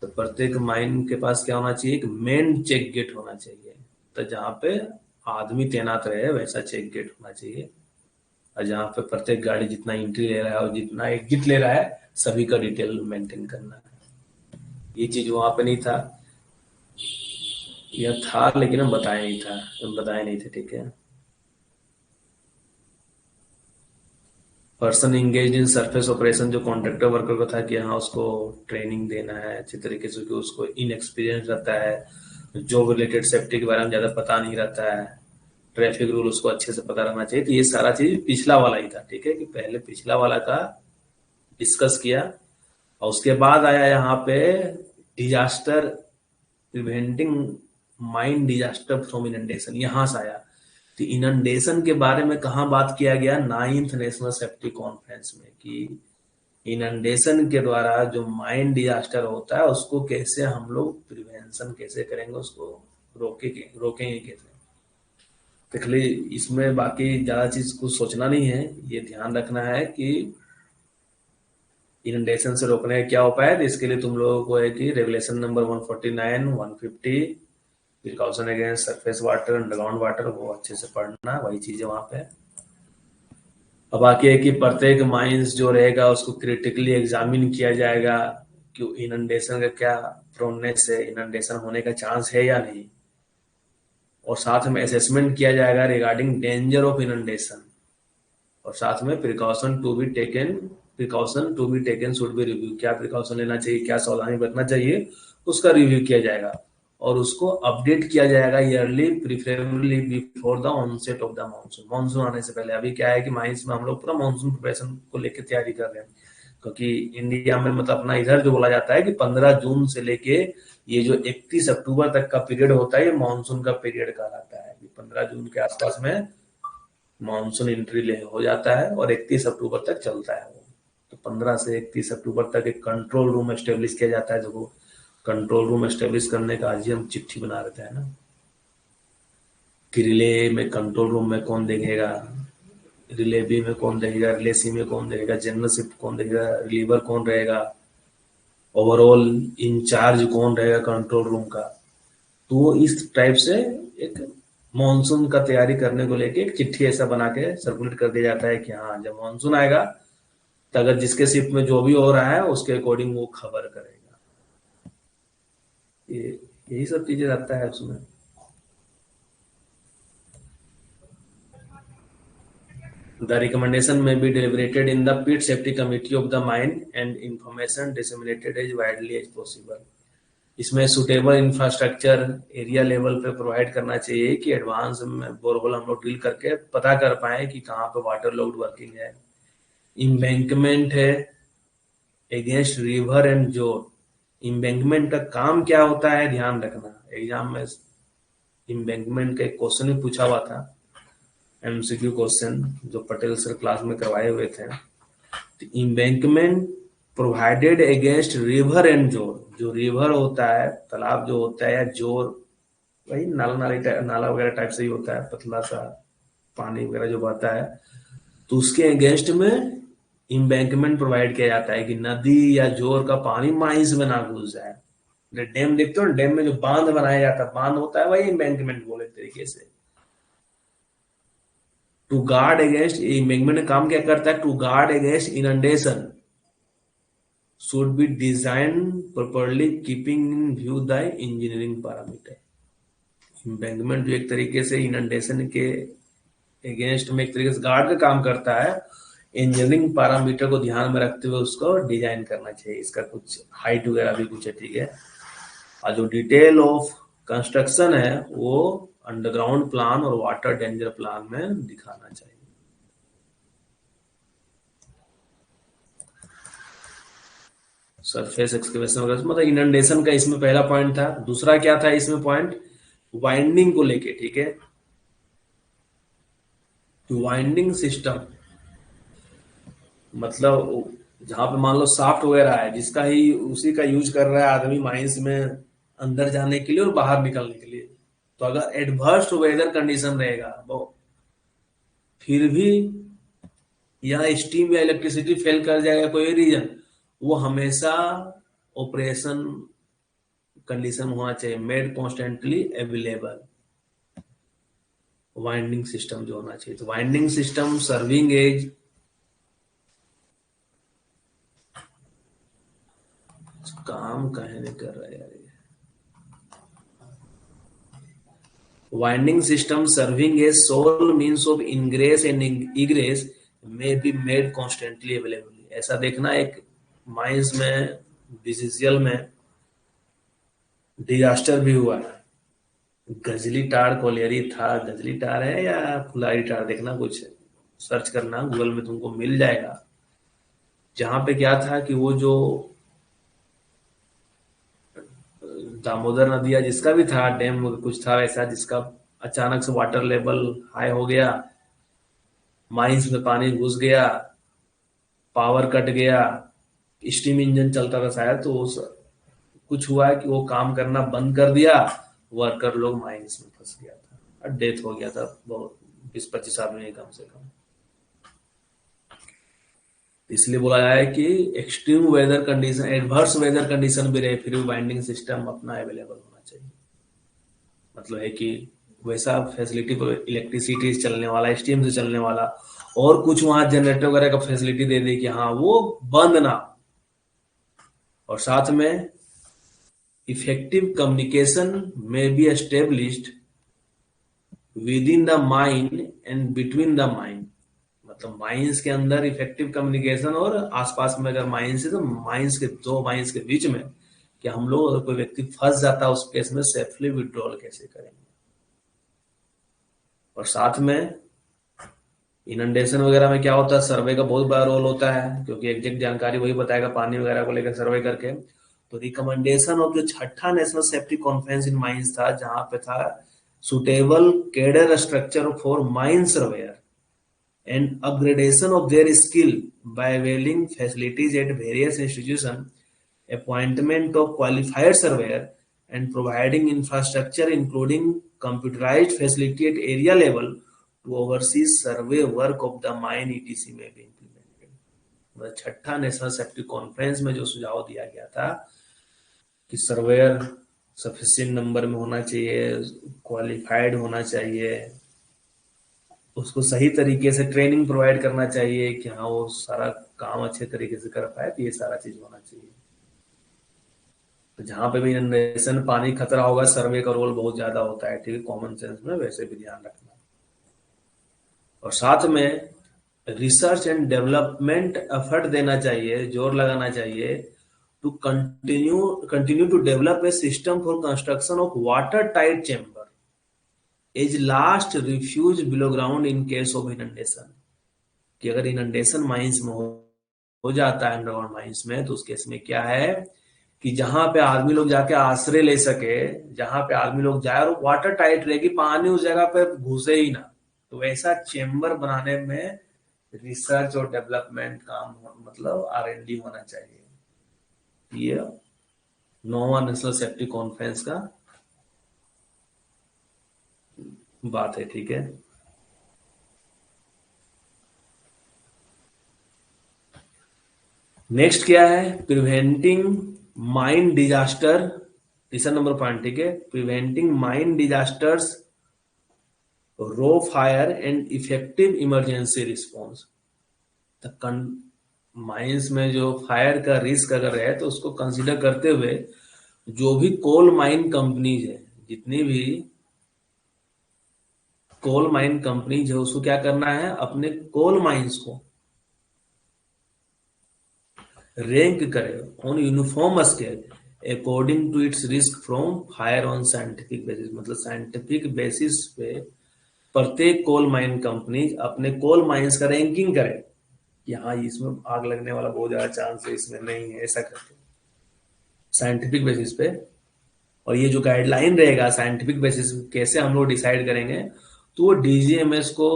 तो प्रत्येक माइन के पास क्या होना चाहिए, एक मेन चेक गेट होना चाहिए। तो जहाँ पे आदमी तैनात रहे वैसा चेक गेट होना चाहिए, और जहाँ पे प्रत्येक गाड़ी जितना एंट्री ले रहा है और जितना एग्जिट ले रहा है सभी का डिटेल मेंटेन करना है। ये चीज वहां पे नहीं था, यह था लेकिन हम बताए नहीं था, हम बताए नहीं थे, ठीक है। Person engage in surface operation, जो कॉन्ट्रैक्टर वर्कर को था कि हाँ उसको ट्रेनिंग देना है अच्छी तरीके से, कि उसको इनएक्सपीरियंस रहता है, जॉब रिलेटेड सेफ्टी के बारे में ज्यादा पता नहीं रहता है, ट्रैफिक रूल उसको अच्छे से पता रहना चाहिए। तो ये सारा चीज पिछला वाला ही था, ठीक है, कि पहले पिछला वाला का डिस्कस किया, और उसके बाद आया यहाँ पे disaster preventing mine disaster from inundation, यहां से आया। तो इनंडेशन के बारे में कहा बात किया गया, 9th नेशनल सेफ्टी कॉन्फ्रेंस में, कि इनंडेशन के द्वारा जो माइन डिजास्टर होता है उसको कैसे हम लोग प्रिवेंशन कैसे करेंगे, उसको रोकेंगे कैसे। तो इसमें बाकी ज्यादा चीज कुछ सोचना नहीं है, ये ध्यान रखना है कि इनंडेशन से रोकने का क्या उपाय है। तो इसके लिए तुम लोगों को है कि regulation number 149, 150, precaution against surface water, underground water, वो अच्छे से पढ़ना, वही चीजें वहां पे। अब बाकी है कि प्रत्येक माइंस जो रहेगा उसको क्रिटिकली एग्जामिन किया जाएगा कि इनंडेशन का क्या प्रोनेस है, इनंडेशन होने का चांस है या नहीं, और साथ में असेसमेंट किया जाएगा रिगार्डिंग डेंजर ऑफ इनंडेशन, और साथ में precaution to be taken should be review, क्या प्रिकॉशन लेना चाहिए, क्या सावधानी बरतना चाहिए, उसका रिव्यू किया जाएगा, और उसको अपडेट किया जाएगा yearly, preferably before the onset of the monsoon, monsoon आने से पहले। अभी क्या है कि माइंस में हम लोग पूरा मानसून प्रिपरेशन को लेकर तैयारी कर रहे हैं, क्योंकि इंडिया में मतलब अपना इधर जो बोला जाता है कि 15 जून से लेके ये जो 31 अक्टूबर तक का पीरियड होता है, ये मानसून का पीरियड कहलाता है। 15 जून के आसपास में मानसून एंट्री ले हो जाता है और 31 अक्टूबर तक चलता है वो। तो 15 से 31 अक्टूबर तक एक कंट्रोल रूम एस्टेब्लिश किया जाता है, जो कंट्रोल रूम एस्टेब्लिश करने का आज ही हम चिट्ठी बना रहे थे, है ना, कि रिले में कंट्रोल रूम में कौन देखेगा, रिले बी में कौन देखेगा, रिले सी में कौन देखेगा, जनरल शिफ्ट कौन देखेगा, रिलीवर कौन रहेगा, ओवरऑल इंचार्ज कौन रहेगा कंट्रोल रूम का। तो इस टाइप से एक मानसून का तैयारी करने को लेके एक चिट्ठी ऐसा बना के सर्कुलेट कर दिया जाता है कि हाँ जब मानसून आएगा तो अगर जिसके शिफ्ट में जो भी हो रहा है उसके अकॉर्डिंग वो खबर करेगा। ये यही सब चीजें रहता है उसमें। The recommendation may be deliberated in the pit safety committee of the mine and information disseminated as widely as possible. इसमें सुटेबल इंफ्रास्ट्रक्चर एरिया लेवल पे प्रोवाइड करना चाहिए कि एडवांस में बोरहोल हम लोग ड्रिल करके पता कर पाए कि कहाँ पे वाटर लोड वर्किंग है, इम्बैंकमेंट है अगेंस्ट रिवर एंड जोर। इम्बैंकमेंट का काम क्या होता है ध्यान रखना, एग्जाम में इम्बैंकमेंट का एक क्वेश्चन भी पूछा हुआ था। एमसीक्यू क्वेश्चन जो पटेल सर क्लास में करवाए हुए थे। Embankment provided against river and जोर, जो रिवर होता है, तालाब जो होता है, या जोर वही नाला वगैरह टाइप से ही होता है, पतला सा पानी वगैरह जो बहता है, तो उसके अगेंस्ट में एम्बैंकमेंट प्रोवाइड किया जाता है कि नदी या जोर का पानी माइंस में ना घुस जाए। डैम देखते हो, डैम में जो बांध बनाया जाता है, बांध होता है, वही एम्बैंकमेंट बोले तरीके से। टू गार्ड अगेंस्ट, एम्बैंकमेंट का काम क्या करता है? To guard against inundation should be designed properly keeping in view the engineering parameter। Embankment जो एक तरीके से इनंडेशन के अगेंस्ट में एक तरीके से गार्ड का काम करता है, इंजीनियरिंग पैरामीटर को ध्यान में रखते हुए उसको डिजाइन करना चाहिए। इसका कुछ हाइट वगैरह भी कुछ है, ठीक है। और जो डिटेल ऑफ कंस्ट्रक्शन है वो अंडरग्राउंड प्लान और वाटर डेंजर प्लान में दिखाना चाहिए। सरफेस एक्सकेवेशन वगैरह, मतलब इनंडेशन का इसमें पहला पॉइंट था। दूसरा क्या था इसमें पॉइंट? वाइंडिंग को लेके, ठीक है। वाइंडिंग सिस्टम मतलब जहां पे मान लो साफ्ट वगैरह है, जिसका ही उसी का यूज कर रहा है आदमी माइंस में अंदर जाने के लिए और बाहर निकलने के लिए, तो अगर एडवर्स वेदर कंडीशन रहेगा वो फिर भी यहाँ स्टीम या इलेक्ट्रिसिटी फेल कर जाएगा कोई रीजन, वो हमेशा ऑपरेशन कंडीशन होना चाहिए, made constantly available. Winding system जो होना चाहिए, तो वाइंडिंग सिस्टम सर्विंग एज, काम कहे नहीं कर रहा है यार ये। Winding system serving as sole means of ingress and egress may be made constantly available. ऐसा देखना, एक माइंस में बीसीसीएल में डिजास्टर भी हुआ है, गजली टार कोलियरी था, गजली टार है या फुलारी टार, देखना कुछ सर्च करना गूगल में तुमको मिल जाएगा। जहां पे क्या था कि वो जो दामोदर नदी या जिसका भी था डैम कुछ था ऐसा, जिसका अचानक से वाटर लेवल हाई हो गया, माइंस में पानी घुस गया, पावर कट गया, स्टीम इंजन चलता था शायद, तो कुछ हुआ है कि वो काम करना बंद कर दिया, वर्कर लोग माइंस में फंस गया था और डेथ हो गया था, बहुत 20-25 आदमी कम से कम। इसलिए बोला जाए कि extreme weather condition, adverse weather condition भी रहे, फिर भी बाइंडिंग सिस्टम अपना अवेलेबल होना चाहिए। मतलब है कि वैसा फैसिलिटी पर इलेक्ट्रिसिटी चलने वाला, स्टीम से चलने वाला, और कुछ वहां जनरेटर वगैरह का फैसिलिटी दे दी कि हाँ वो बंद ना, और साथ में इफेक्टिव कम्युनिकेशन में B established with in the mine and between the mine. मतलब माइंस के अंदर इफेक्टिव कम्युनिकेशन, और आसपास में अगर माइंस है तो माइंस के दो माइंस के बीच में कि हम लोग अगर कोई व्यक्ति फंस जाता है उस केस में सेफली विड्रॉल कैसे करेंगे। और साथ में इनंडेशन वगैरह में क्या होता है, सर्वे का बहुत बड़ा रोल होता है, क्योंकि एग्जैक्ट जानकारी वही बताएगा पानी वगैरह को लेकर सर्वे करके। तो रिकमेंडेशन ऑफ जो छठा national safety conference in mines था, जहां पे था suitable cadre structure for mine surveyor and upgradation of their skill by availing facilities at various institutions, appointment of qualified surveyor, and providing infrastructure including computerized facility at area level to oversee survey work of the mine etc में भी implemented। मतलब छठा national safety conference में जो सुझाव दिया गया था कि सर्वेयर सफिशिएंट नंबर में होना चाहिए, क्वालिफाइड होना चाहिए, उसको सही तरीके से ट्रेनिंग प्रोवाइड करना चाहिए कि हाँ वो सारा काम अच्छे तरीके से कर पाए, तो ये सारा चीज होना चाहिए। तो जहां पे भी इनंडेशन पानी खतरा होगा, सर्वे का रोल बहुत ज्यादा होता है, ठीक है, कॉमन सेंस में वैसे भी ध्यान रखना। और साथ में रिसर्च एंड डेवलपमेंट एफर्ट देना चाहिए, जोर लगाना चाहिए, to continue to develop a system for construction of water tight chamber as last refuge below ground in case of inundation. कि अगर इनंडेशन माइंस में हो जाता है अंडरग्राउंड माइंस में, तो उस केस में क्या है कि जहां पे आदमी लोग जाके आश्रय ले सके, जहां पे आदमी लोग जाए और वाटर टाइट रहेगी, पानी उस जगह पे घुसे ही ना, तो वैसा चेम्बर बनाने में रिसर्च और डेवलपमेंट काम मतलब R&D होना चाहिए। ये नोवा नेशनल सेफ्टी कॉन्फ्रेंस का बात है, ठीक है। नेक्स्ट क्या है, प्रिवेंटिंग माइन डिजास्टर, तीसरा नंबर पॉइंट, ठीक है। Preventing mine disasters, row fire and effective emergency response. Mines में जो फायर का रिस्क अगर है तो उसको कंसीडर करते हुए जो भी कोल माइन कंपनीज है, जितनी भी कोल माइन कंपनीज है, उसको क्या करना है, अपने कोल माइंस को रैंक करे on uniform scale according to its risk from fire on scientific basis. मतलब साइंटिफिक बेसिस पे प्रत्येक कोल माइन कंपनी अपने कोल माइंस का रैंकिंग करे कि हाँ इसमें आग लगने वाला बहुत ज्यादा चांस है, इसमें नहीं है, ऐसा करके साइंटिफिक बेसिस पे। और ये जो गाइडलाइन रहेगा साइंटिफिक बेसिस कैसे हम लोग डिसाइड करेंगे, तो वो डीजीएमएस को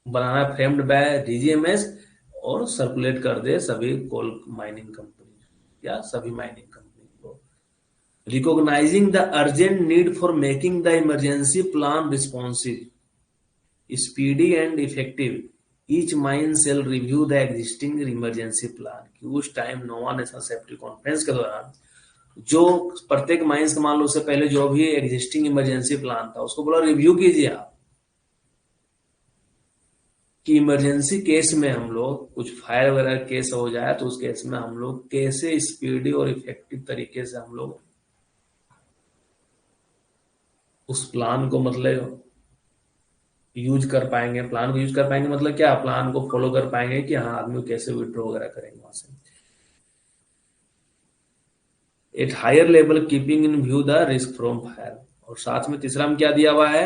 बनाना, फ्रेम्ड बाय डीजीएमएस, और सर्कुलेट कर दे सभी कोल माइनिंग कंपनी या सभी माइनिंग कंपनी को। Recognising the urgent need for making the emergency plan responsive speedy and effective, each mine shall review the existing emergency plan. कि उस टाइम नोवा नेशनल सेफ्टी कॉन्फ्रेंस के दौरान जो प्रत्येक माइंस का मान लो उससे पहले जो भी एग्जिस्टिंग इमरजेंसी प्लान था उसको बोला रिव्यू कीजिए आप, कि इमरजेंसी केस में हम लोग कुछ फायर वगैरह केस हो जाए तो उस केस में हम लोग कैसे स्पीडी और इफेक्टिव तरीके से हम लोग उस प्लान को मतलब यूज कर पाएंगे। प्लान को यूज कर पाएंगे मतलब क्या, प्लान को फॉलो कर पाएंगे कि हाँ आदमी कैसे विड्रॉ वगैरह करेंगे वहां से। At higher level keeping in view the risk from fire. और साथ में तीसरा में क्या दिया हुआ है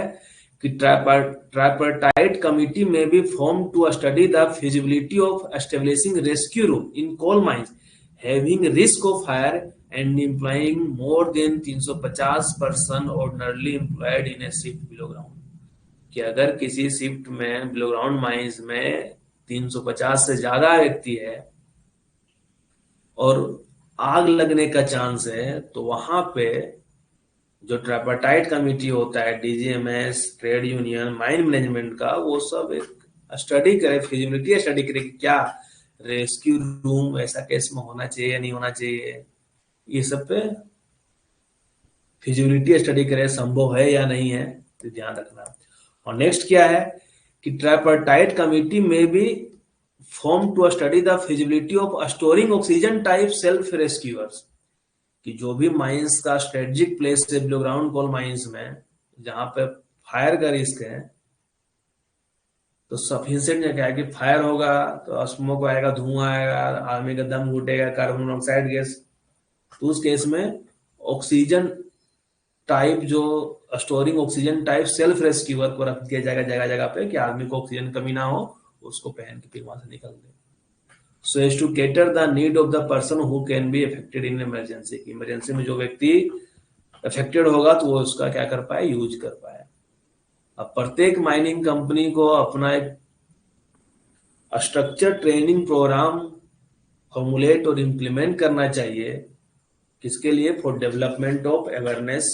कि ट्राइपार्टाइट कमिटी में be form to study the feasibility of establishing rescue room in coal mines having risk of fire and employing more than 350 person ordinarily employed in a shift below ground. कि अगर किसी shift में below ground mines में 350 से ज्यादा व्यक्ति है और आग लगने का चांस है, तो वहां पे जो ट्राइपार्टाइट कमिटी होता है, DGMS, trade union, mine management का, वो सब एक स्टडी करे, फिजिबिलिटी स्टडी करे कि क्या रेस्क्यू रूम ऐसा केस में होना चाहिए या नहीं होना चाहिए। ये सब पे फिजिबिलिटी स्टडी करे, संभव है या नहीं है, तो ध्यान रखना। और नेक्स्ट क्या है कि ट्राइपार्टाइट कमिटी में भी form to study the feasibility of storing oxygen type self rescuers. कि जो भी माइंस का स्ट्रेटेजिक प्लेस है बिलो ग्राउंड कोल माइंस में जहां पे फायर का रिस्क है, तो सफिशिएंट क्या है कि फायर होगा तो स्मोक आएगा, धुआं आएगा, आदमी का दम घुटेगा, कार्बन मोनोऑक्साइड गैस। तो उस केस में ऑक्सीजन टाइप जो storing oxygen type self rescuer को रख दिया जाएगा जगह जगह पे कि आदमी को ऑक्सीजन कमी ना हो, उसको पहन के फिर वहां से निकल दे। So as to cater the need of the person who can be affected in emergency। Emergency में जो व्यक्ति अफेक्टेड होगा तो वो उसका क्या कर पाए, यूज कर पाए। अब प्रत्येक माइनिंग कंपनी को अपना एक स्ट्रक्चर ट्रेनिंग प्रोग्राम फॉर्मुलेट और इम्प्लीमेंट करना चाहिए। किसके लिए, फॉर डेवलपमेंट ऑफ अवेयरनेस,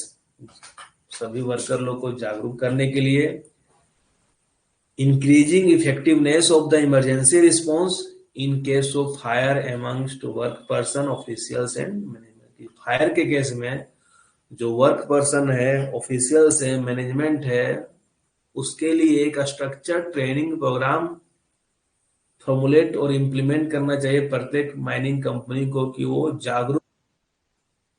सभी वर्कर लोग को जागरूक करने के लिए। Increasing effectiveness of the emergency response in case of fire amongst work person officials and management. Fire के केस में जो वर्क पर्सन है, ऑफिशियल्स है, मैनेजमेंट है, उसके लिए एक स्ट्रक्चर ट्रेनिंग प्रोग्राम फॉर्मुलेट और इम्प्लीमेंट करना चाहिए प्रत्येक माइनिंग कंपनी को कि वो जागरूक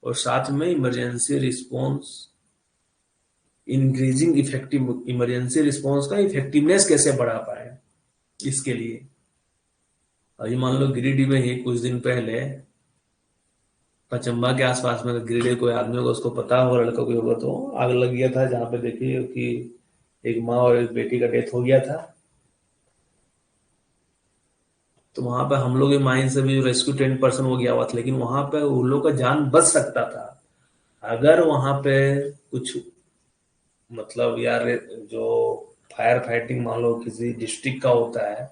और साथ में emergency response, increasing effective emergency response का इफेक्टिवनेस कैसे बढ़ा पाए। इसके लिए अभी मान लो गिरिडीह में ही कुछ दिन पहले पचम्बा के आसपास में गिरिडीह कोई आदमी को उसको पता हो, लड़का कोई होगा, तो आग लग गया था जहां पे देखिए कि एक माँ और एक बेटी का डेथ हो गया था। तो वहां पे हम लोग माइन से भी रेस्क्यू 10% हो गया हुआ था, लेकिन वहां पे उन लोग का जान बच सकता था अगर वहां पे कुछ मतलब यार, जो फायर फाइटिंग मान लो किसी डिस्ट्रिक्ट का होता है,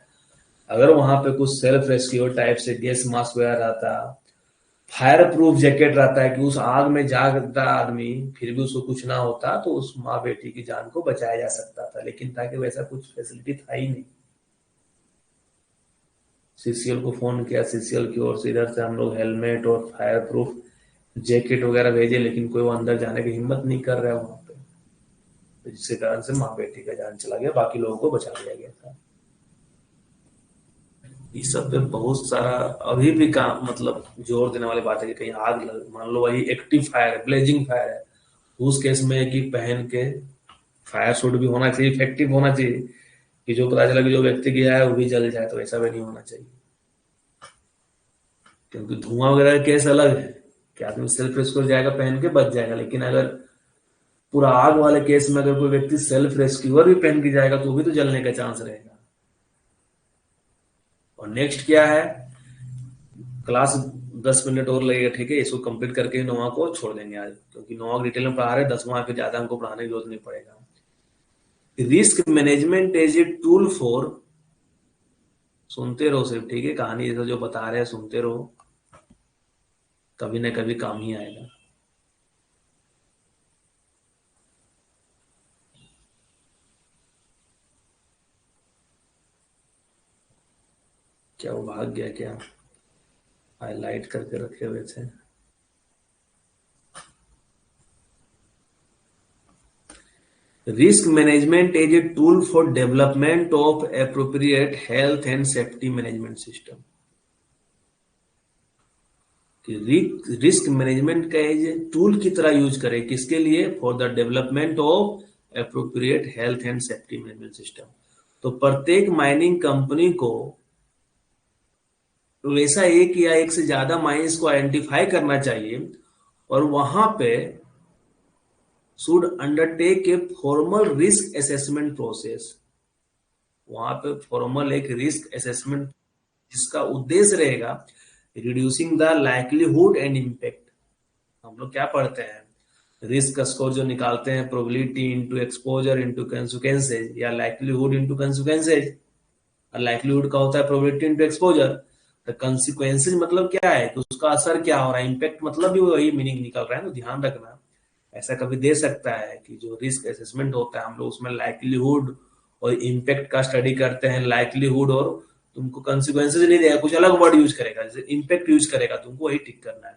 अगर वहां पे कुछ सेल्फ रेस्क्यू टाइप से गैस मास्क वगैरह रहता, फायर प्रूफ जैकेट रहता है कि उस आग में जागता आदमी फिर भी उसको कुछ ना होता, तो उस माँ बेटी की जान को बचाया जा सकता था। लेकिन ताकि वैसा कुछ फैसिलिटी था ही नहीं। सीसीएल को फोन किया, सीसीएल की ओर से इधर से हम लोग हेलमेट और फायर प्रूफ जैकेट वगैरह भेजे, लेकिन कोई वो अंदर जाने की हिम्मत नहीं कर रहा है वहां पे, तो जिसके कारण से माँ बेटी का जान चला गया, बाकी लोगों को बचा लिया गया था। इस सब पे बहुत सारा अभी भी काम, मतलब जोर देने वाली बात है कि कहीं आग लग, मान लो वही एक्टिव फायर है, ब्लेजिंग फायर है, उस केस में कि पहन के फायर सूट भी होना चाहिए, इफेक्टिव होना चाहिए, कि जो पता चला कि जो व्यक्ति गया है वो भी जल जाए, तो ऐसा भी नहीं होना चाहिए। क्योंकि धुआं वगैरह का केस अलग है कि आदमी सेल्फ रेस्क्यू जाएगा पहन के बच जाएगा, लेकिन अगर पूरा आग वाले केस में अगर कोई व्यक्ति सेल्फ रेस्क्यूअर भी पहन के जाएगा तो भी तो जलने का चांस रहेगा। और नेक्स्ट क्या है, क्लास 10 मिनट और लगेगा, ठीक है, इसको कंप्लीट करके नोवा को छोड़ देंगे आज, क्योंकि नोवा डिटेल में पढ़ा रहे, 10वां फिर ज्यादा हमको पढ़ाने की जरूरत नहीं पड़ेगा। Risk management as a tool for, सुनते रहो सिर्फ, ठीक है, कहानी जैसा जो बता रहे हैं सुनते रहो, कभी ना कभी काम ही आएगा। क्या वो भाग गया क्या? हाईलाइट करके रखे हुए थे। Risk management as a tool for development of appropriate health and safety management system. कि रिस्क मैनेजमेंट का एज ए टूल की तरह यूज करें, किसके लिए? For the development of appropriate health and safety management system. तो प्रत्येक माइनिंग कंपनी को वैसा एक या एक से ज्यादा माइंस को आइडेंटिफाई करना चाहिए, और वहां पे should undertake a formal risk assessment process. वहां पे फॉर्मल एक रिस्क असेसमेंट, जिसका उद्देश्य रहेगा reducing the likelihood and impact. हम लोग क्या पढ़ते हैं, रिस्क स्कोर जो निकालते हैं, probability into exposure into consequences, या लाइक्लीहुड इंटू कंसिक्वेंसेज। और लाइक्लीहुड का होता है प्रोबेबिलिटी इंटू एक्सपोजर। तो कंसिक्वेंसेज मतलब क्या है कि उसका असर क्या हो रहा है, इम्पैक्ट मतलब भी वही मीनिंग निकल रहा है। तो ध्यान रखना, ऐसा कभी दे सकता है कि जो रिस्क असेसमेंट होता है हम लोग उसमें लाइक्लीहुड और इम्पैक्ट का स्टडी करते हैं, लाइक्लीहुड, और तुमको कंसिक्वेंसेज नहीं देगा, कुछ अलग वर्ड यूज करेगा, जैसे इम्पैक्ट यूज करेगा, तुमको वही टिक करना है।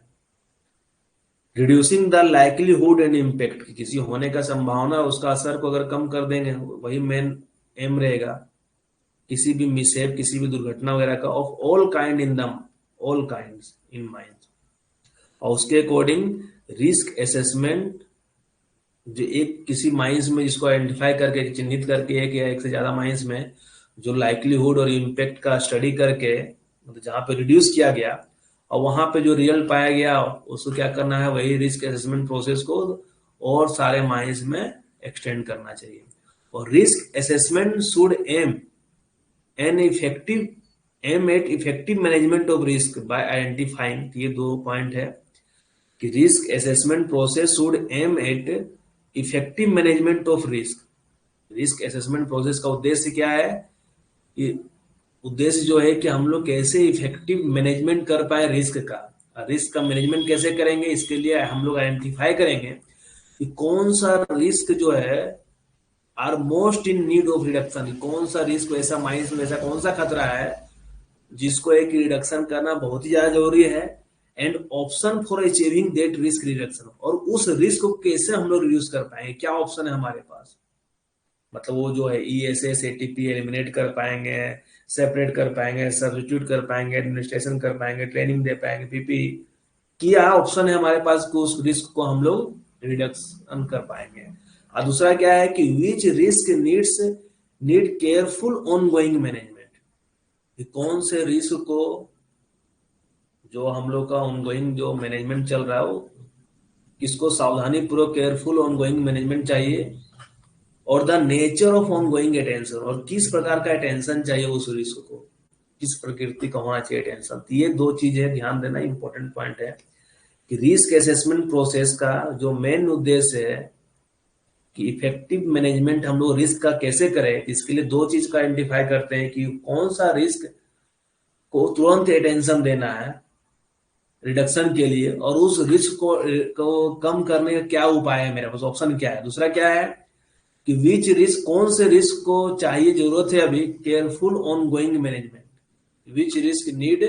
Reducing the likelihood and impact, किसी होने का संभावना, उसका असर को अगर कम कर देंगे, वही मेन एम रहेगा किसी भी मिसहेप, किसी भी दुर्घटना वगैरह का, ऑफ ऑल काइंड इन दम, ऑल काइंड इन माइंड। और उसके अकॉर्डिंग रिस्क असेसमेंट, जो एक किसी माइंस में जिसको आइडेंटिफाई करके चिन्हित करके, एक या एक से ज्यादा माइंस में जो लाइक्लीहुड और इम्पैक्ट का स्टडी करके, मतलब जहां पे रिड्यूस किया गया और वहां पे जो रियल पाया गया, उसको क्या करना है, वही रिस्क असेसमेंट प्रोसेस को और सारे माइंस में एक्सटेंड करना चाहिए। और risk assessment should aim an effective aim at effective management of risk by identifying, ये दो पॉइंट है कि risk assessment process should aim at effective management of risk. Risk assessment process का उद्देश्य क्या है? ये उद्देश्य जो है कि हम लोग कैसे इफेक्टिव मैनेजमेंट कर पाए रिस्क का। रिस्क का मैनेजमेंट कैसे करेंगे, इसके लिए हम लोग आइडेंटिफाई करेंगे कि कौन सा रिस्क जो है are most in need of reduction, कौन सा रिस्क ऐसा माइंस में ऐसा कौन सा खतरा है जिसको एक रिडक्शन करना बहुत ही ज्यादा जरूरी है, and option for achieving that risk reduction. और उस रिस्क को कैसे हम लोग रिड्यूस कर पाएंगे, क्या ऑप्शन है हमारे पास, मतलब वो जो है ESS ATP एलिमिनेट कर पाएंगे, सेपरेट कर पाएंगे, सब्स्टिट्यूट कर पाएंगे, एडमिनिस्ट्रेशन कर पाएंगे, ट्रेनिंग दे पाएंगे, PP, क्या ऑप्शन है हमारे पास कि उस रिस्क को हम लोग रिडक्शन कर पाएंगे। और दूसरा क्या है कि which risk need careful on going management, कौन से रिस्क को जो हम लोग का ऑनगोइंग जो मैनेजमेंट चल रहा है वो किसको सावधानी पूर्वक केयरफुल ऑनगोइंग मैनेजमेंट चाहिए, और the nature of ongoing attention, और किस प्रकार का अटेंशन चाहिए उस रिस्क को, किस प्रकृति का होना चाहिए अटेंशन। तो ये दो चीजें ध्यान देना, इंपॉर्टेंट पॉइंट है कि रिस्क असेसमेंट प्रोसेस का जो मेन उद्देश्य है कि इफेक्टिव मैनेजमेंट हम लोग रिस्क का कैसे करें। इसके लिए दो चीज का आइडेंटिफाई करते हैं कि कौन सा रिस्क को तुरंत अटेंशन देना है रिडक्शन के लिए, और उस रिस्क को कम करने का क्या उपाय है, मेरे पास ऑप्शन क्या है। दूसरा क्या है कि विच रिस्क, कौन से रिस्क को चाहिए, जरूरत है अभी careful on going management, which risk need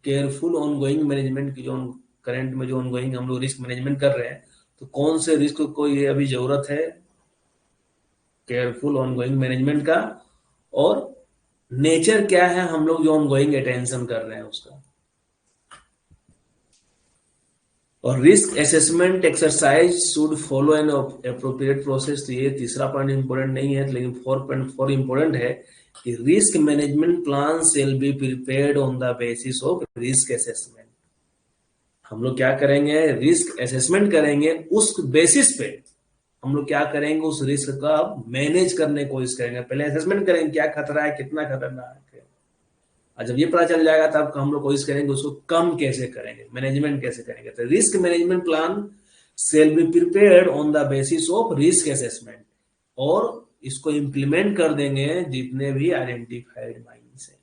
careful on going management की, जो करंट में जो ऑन गोइंग हम लोग रिस्क मैनेजमेंट कर रहे हैं, तो कौन से रिस्क को ये अभी जरूरत है केयरफुल ऑन गोइंग मैनेजमेंट का, और नेचर क्या है हम लोग जो ऑन गोइंग अटेंशन कर रहे हैं उसका। और risk assessment exercise should follow an appropriate process. तो ये तीसरा पॉइंट इंपॉर्टेंट नहीं है, लेकिन 4.4 इंपॉर्टेंट है कि risk management plan shall be prepared on the basis of risk assessment. हम लोग क्या करेंगे, रिस्क असेसमेंट करेंगे, उस बेसिस पे हम लोग क्या करेंगे, उस रिस्क का मैनेज करने की कोशिश करेंगे। पहले असेसमेंट करेंगे क्या खतरा है, कितना खतरनाक है, और जब ये पता चल जाएगा तब हम लोग कोशिश करेंगे उसको कम कैसे करेंगे, मैनेजमेंट कैसे करेंगे। तो risk management plan shall be prepared on the basis of risk assessment, और इसको इंप्लीमेंट कर देंगे जितने भी आइडेंटिफाइड माइंस है।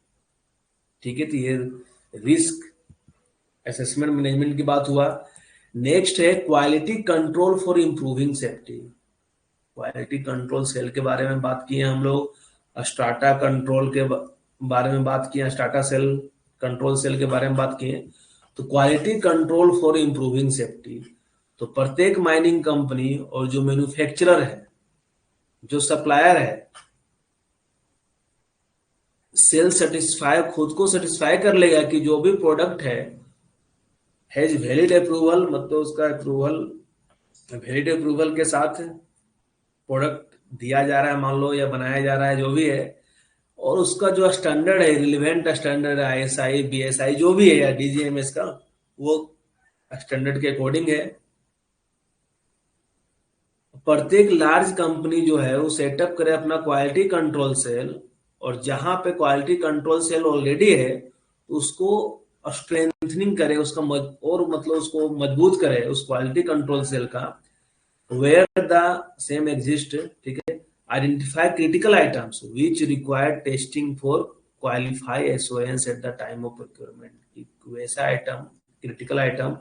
ठीक है, तो ये रिस्क असेसमेंट मैनेजमेंट की बात हुआ। नेक्स्ट है quality control for improving safety. Quality control cell के बारे में बात किए हम लोग, स्ट्राटा कंट्रोल के बारे में बात किए, स्ट्राटा सेल कंट्रोल सेल के बारे में बात किए। तो quality control for improving safety, तो प्रत्येक माइनिंग कंपनी और जो मैन्युफैक्चरर है, जो सप्लायर है, सेल सेटिस्फाई, खुद को सेटिस्फाई कर लेगा कि जो भी प्रोडक्ट है हैज वैलिड अप्रूवल, मतलब उसका अप्रूवल, वैलिड अप्रूवल के साथ प्रोडक्ट दिया जा रहा है मान लो, या बनाया जा रहा है जो भी है, और उसका जो स्टैंडर्ड है, रिलेवेंट स्टैंडर्ड है, ISI BSI जो भी है, या DGMS का, वो स्टैंडर्ड के अकॉर्डिंग है। प्रत्येक लार्ज कंपनी जो है वो सेटअप करे अपना क्वालिटी कंट्रोल सेल, और जहां पे क्वालिटी कंट्रोल सेल ऑलरेडी है उसको स्ट्रेंथनिंग करे, उसका और मतलब उसको मजबूत करे उस क्वालिटी कंट्रोल सेल का, वेयर द सेम एग्जिस्ट। ठीक है, identify critical items which require testing for qualify SOS at the time of procurement. वैसा आइटम, क्रिटिकल आइटम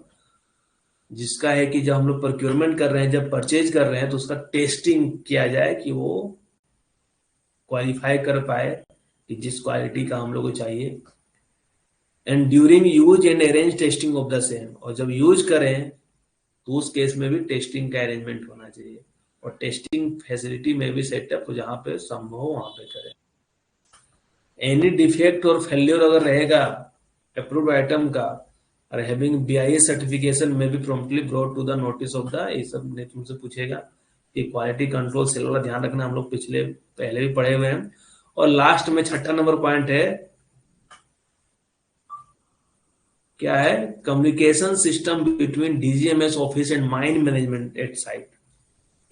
जिसका है कि जब हम लोग प्रोक्योरमेंट कर रहे हैं, जब परचेज कर रहे हैं, तो उसका टेस्टिंग किया जाए कि वो क्वालिफाई कर पाए कि जिस क्वालिटी का हम लोग को चाहिए। And during use and arrange testing of the same, और जब यूज करें तो उस केस में भी टेस्टिंग का अरेंजमेंट होना चाहिए, और टेस्टिंग फैसिलिटी में भी सेटअप जहां पे संभव हो वहां पे करें। एनी डिफेक्ट और फेल्योर अगर रहेगा अप्रूव्ड आइटम का, और हैविंग BIS सर्टिफिकेशन में भी promptly brought to the notice of the, ये सब ने तुमसे पूछेगा कि क्वालिटी कंट्रोल सेल वाला ध्यान रखना, हम लोग पहले भी पढ़े हुए हैं। और लास्ट में छठा नंबर पॉइंट है, क्या है, communication system between DGMS office and mine management eight site.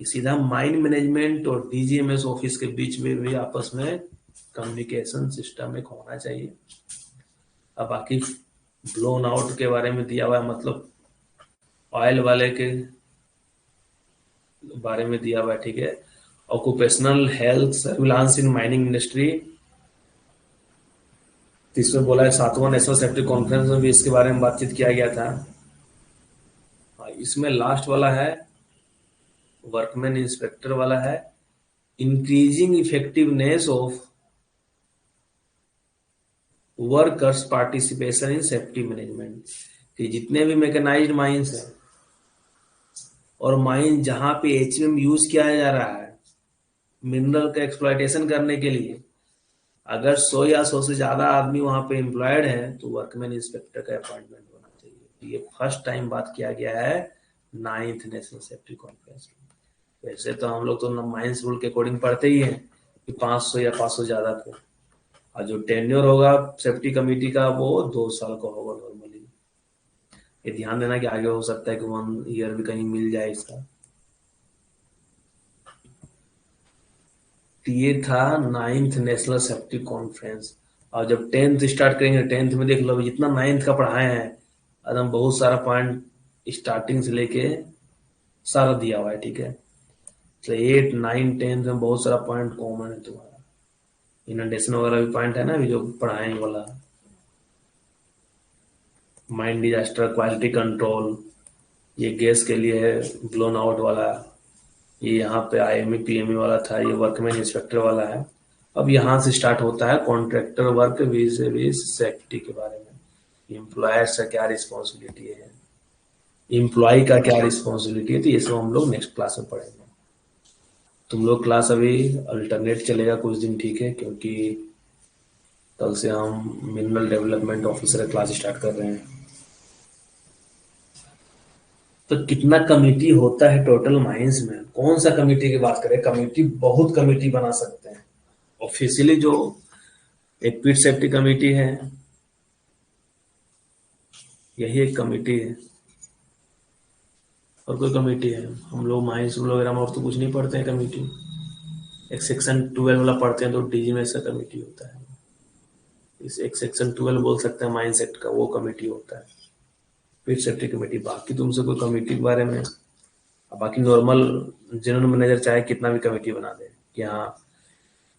सीधा माइन मैनेजमेंट और DGMS ऑफिस के बीच में भी आपस में कम्युनिकेशन सिस्टम एक होना चाहिए। अब बाकी ब्लोन आउट के बारे में दिया हुआ है, मतलब ऑयल वाले के बारे में दिया हुआ है। ठीक है, occupational health surveillance in mining industry, इसमें बोला है 7वां नेशनल सेफ्टी कॉन्फ्रेंस में भी इसके बारे में बातचीत किया गया था। इसमें लास्ट वाला है वर्कमैन इंस्पेक्टर वाला है, increasing effectiveness of workers participation in safety management. कि जितने भी मैकेनाइज्ड माइंस हैं और माइन जहां पे HMM यूज किया जा रहा है मिनरल का एक्सप्लॉयटेशन करने के लिए, अगर 100 या 100 से ज्यादा आदमी वहां पे एम्प्लॉयड है तो वर्कमैन इंस्पेक्टर का अपॉइंटमेंट होना चाहिए। ये फर्स्ट टाइम बात किया गया है 9th नेशनल सेफ्टी कॉन्फ्रेंस में। वैसे तो हम लोग तो माइंस रूल के अकॉर्डिंग पढ़ते ही हैं कि 500 या 500 ज्यादा थे, और जो टेन्योर होगा सेफ्टी कमेटी का वो 2 साल का होगा नॉर्मली। ये ध्यान देना कि आगे हो सकता है कि 1 ईयर भी कहीं मिल जाए इसका। ये था 9th नेशनल सेफ्टी कॉन्फ्रेंस। और जब 10th स्टार्ट करेंगे, 10th में देख लो जितना 9th का पढ़ाए हैं एकदम बहुत सारा पॉइंट स्टार्टिंग से लेके सारा दिया हुआ है। ठीक है, तो 8 9 10 में बहुत सारा पॉइंट कॉमन है तुम्हारा। इनंडेशन वगैरह भी पॉइंट है ना, अभी जो पढ़ाएंगे वाला। माइन डिजास्टर, क्वालिटी कंट्रोल, ये गैस के लिए है, ब्लोन आउट वाला। ये यहाँ पे IME PME वाला था, ये वर्कमैन इंस्पेक्टर वाला है। अब यहाँ से स्टार्ट होता है कॉन्ट्रैक्टर वर्क विज सेफ्टी के बारे में। एम्प्लॉयर्स का क्या रिस्पॉन्सिबिलिटी है, एम्प्लॉय का क्या रिस्पॉन्सिबिलिटी है, तो ये सब हम लोग नेक्स्ट क्लास में पढ़ेंगे। तुम लोग क्लास अभी अल्टरनेट चलेगा कुछ दिन, ठीक है, क्योंकि कल से हम mineral development officer class start कर रहे हैं। तो कितना कमिटी होता है टोटल माइंस में, कौन सा कमिटी की बात करें? कमिटी बहुत कमिटी बना सकते हैं। ऑफिशियली जो एक पीट सेफ्टी कमेटी है, यही एक कमेटी है। और कोई कमेटी है? हम लोग माइंस वगैरह में और तो कुछ नहीं पढ़ते हैं कमेटी। एक सेक्शन 12 वाला पढ़ते हैं तो DG में ऐसा कमेटी होता है। इस एक सेक्शन 12 बोल सकते हैं माइंस एक्ट का, वो कमेटी होता है पीट सेफ्टी कमेटी। बाकी तुमसे कोई कमेटी के बारे में, बाकी नॉर्मल जनरल मैनेजर चाहे कितना भी कमेटी बना दे कि हाँ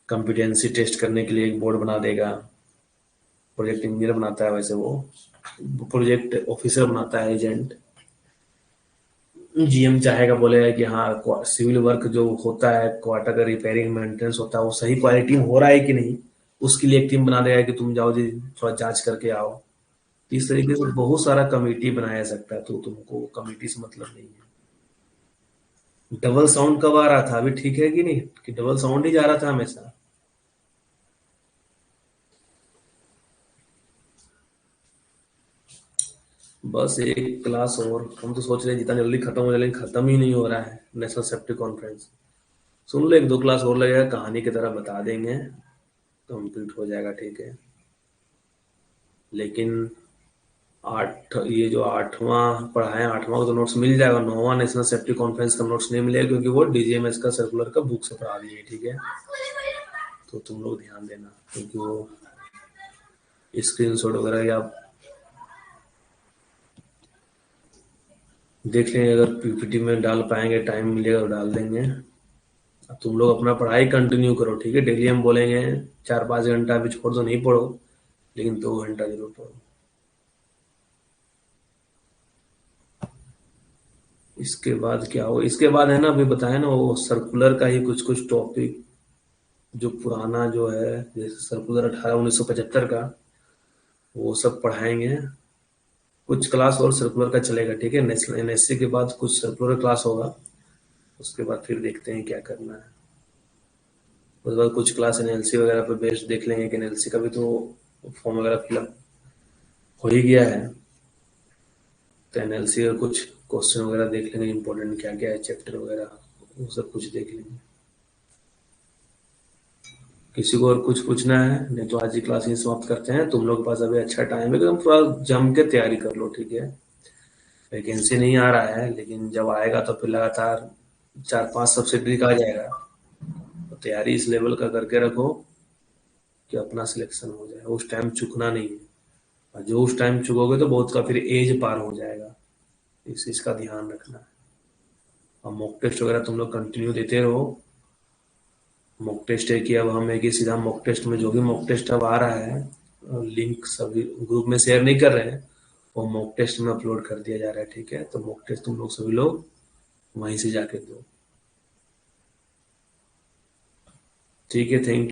कॉम्पिटेंसी टेस्ट करने के लिए एक बोर्ड बना देगा, प्रोजेक्ट इंजीनियर बनाता है वैसे वो, प्रोजेक्ट ऑफिसर बनाता है एजेंट, GM चाहेगा बोलेगा कि हाँ सिविल वर्क जो होता है क्वार्टर का रिपेयरिंग मेंटेनेंस होता है वो सही क्वालिटी में हो रहा है कि नहीं, उसके लिए एक टीम बना देगा कि तुम जाओ जी थोड़ा जांच करके आओ। तो इस तरीके से बहुत सारा कमेटी बनाया जा सकता है, तो तुमको कमेटी से मतलब नहीं है। डबल साउंड कब आ रहा था? अभी ठीक है कि नहीं, कि डबल साउंड ही जा रहा था हमेशा? बस एक क्लास और, हम तो सोच रहे हैं जितना जल्दी खत्म हो जाए, लेकिन खत्म ही नहीं हो रहा है नेशनल सेफ्टी कॉन्फ्रेंस। सुन लो, 1 2 क्लास और लगेगा, कहानी की तरह बता देंगे, कंप्लीट हो जाएगा, ठीक है। लेकिन आठ, ये जो 8वां पढ़ाए 8वां का तो नोट्स मिल जाएगा, 9वां नेशनल सेफ्टी कॉन्फ्रेंस का नोट्स नहीं मिलेगा, क्योंकि वो DGMS का सर्कुलर का बुक से पढ़ा दिए, ठीक है। तो तुम लोग ध्यान देना, क्योंकि वो स्क्रीनशॉट वगैरह या देख लेंगे, अगर PPT में डाल पाएंगे, टाइम मिलेगा तो डाल देंगे। अब तुम लोग अपना पढ़ाई कंटिन्यू करो, ठीक है। डेली हम बोलेंगे 4 5 घंटा अभी छोड़ दो, नहीं पढ़ो, लेकिन 2 घंटा जरूर पढ़ो। इसके बाद क्या हो, इसके बाद है ना, अभी बताया ना वो सर्कुलर का ही कुछ कुछ टॉपिक, जो पुराना जो है, जैसे सर्कुलर 18/1975 का, वो सब पढ़ाएंगे। कुछ क्लास और सर्कुलर का चलेगा, ठीक है। नेशनल NSC के बाद कुछ सर्कुलर क्लास होगा, उसके बाद फिर देखते हैं क्या करना है। उसके बाद कुछ क्लास NLC वगैरह पे बेस्ड देख लेंगे कि NLC का भी तो फॉर्म वगैरह फिलअप हो ही गया है, तो NLC का कुछ क्वेश्चन वगैरह देख लेंगे, इंपॉर्टेंट क्या क्या है चैप्टर वगैरह, वो सब कुछ देख लेंगे। किसी को और कुछ पूछना है? नहीं तो आज की क्लास ही समाप्त करते हैं। तुम लोग के पास अभी अच्छा टाइम है, एकदम पूरा जम के तैयारी कर लो, ठीक है। वैकेंसी नहीं आ रहा है, लेकिन जब आएगा तो फिर लगातार 4 5 सब्सिडी का आ जाएगा। तो तैयारी इस लेवल का करके रखो कि अपना सिलेक्शन हो जाए, उस टाइम चुकना नहीं है। और जो उस टाइम चुकोगे तो बहुत का फिर एज पार हो जाएगा, इस चीज का ध्यान रखना है। और मॉक टेस्ट वगैरह तुम लोग कंटिन्यू देते रहो। मॉक टेस्ट है कि अब हम एक ही सीधा मॉक टेस्ट में, जो भी मॉक टेस्ट अब आ रहा है लिंक सभी ग्रुप में शेयर नहीं कर रहे हैं, वो मॉक टेस्ट में अपलोड कर दिया जा रहा है, ठीक है। तो मॉक टेस्ट तुम लोग सभी लोग वहीं से जाके दो, ठीक है। थैंक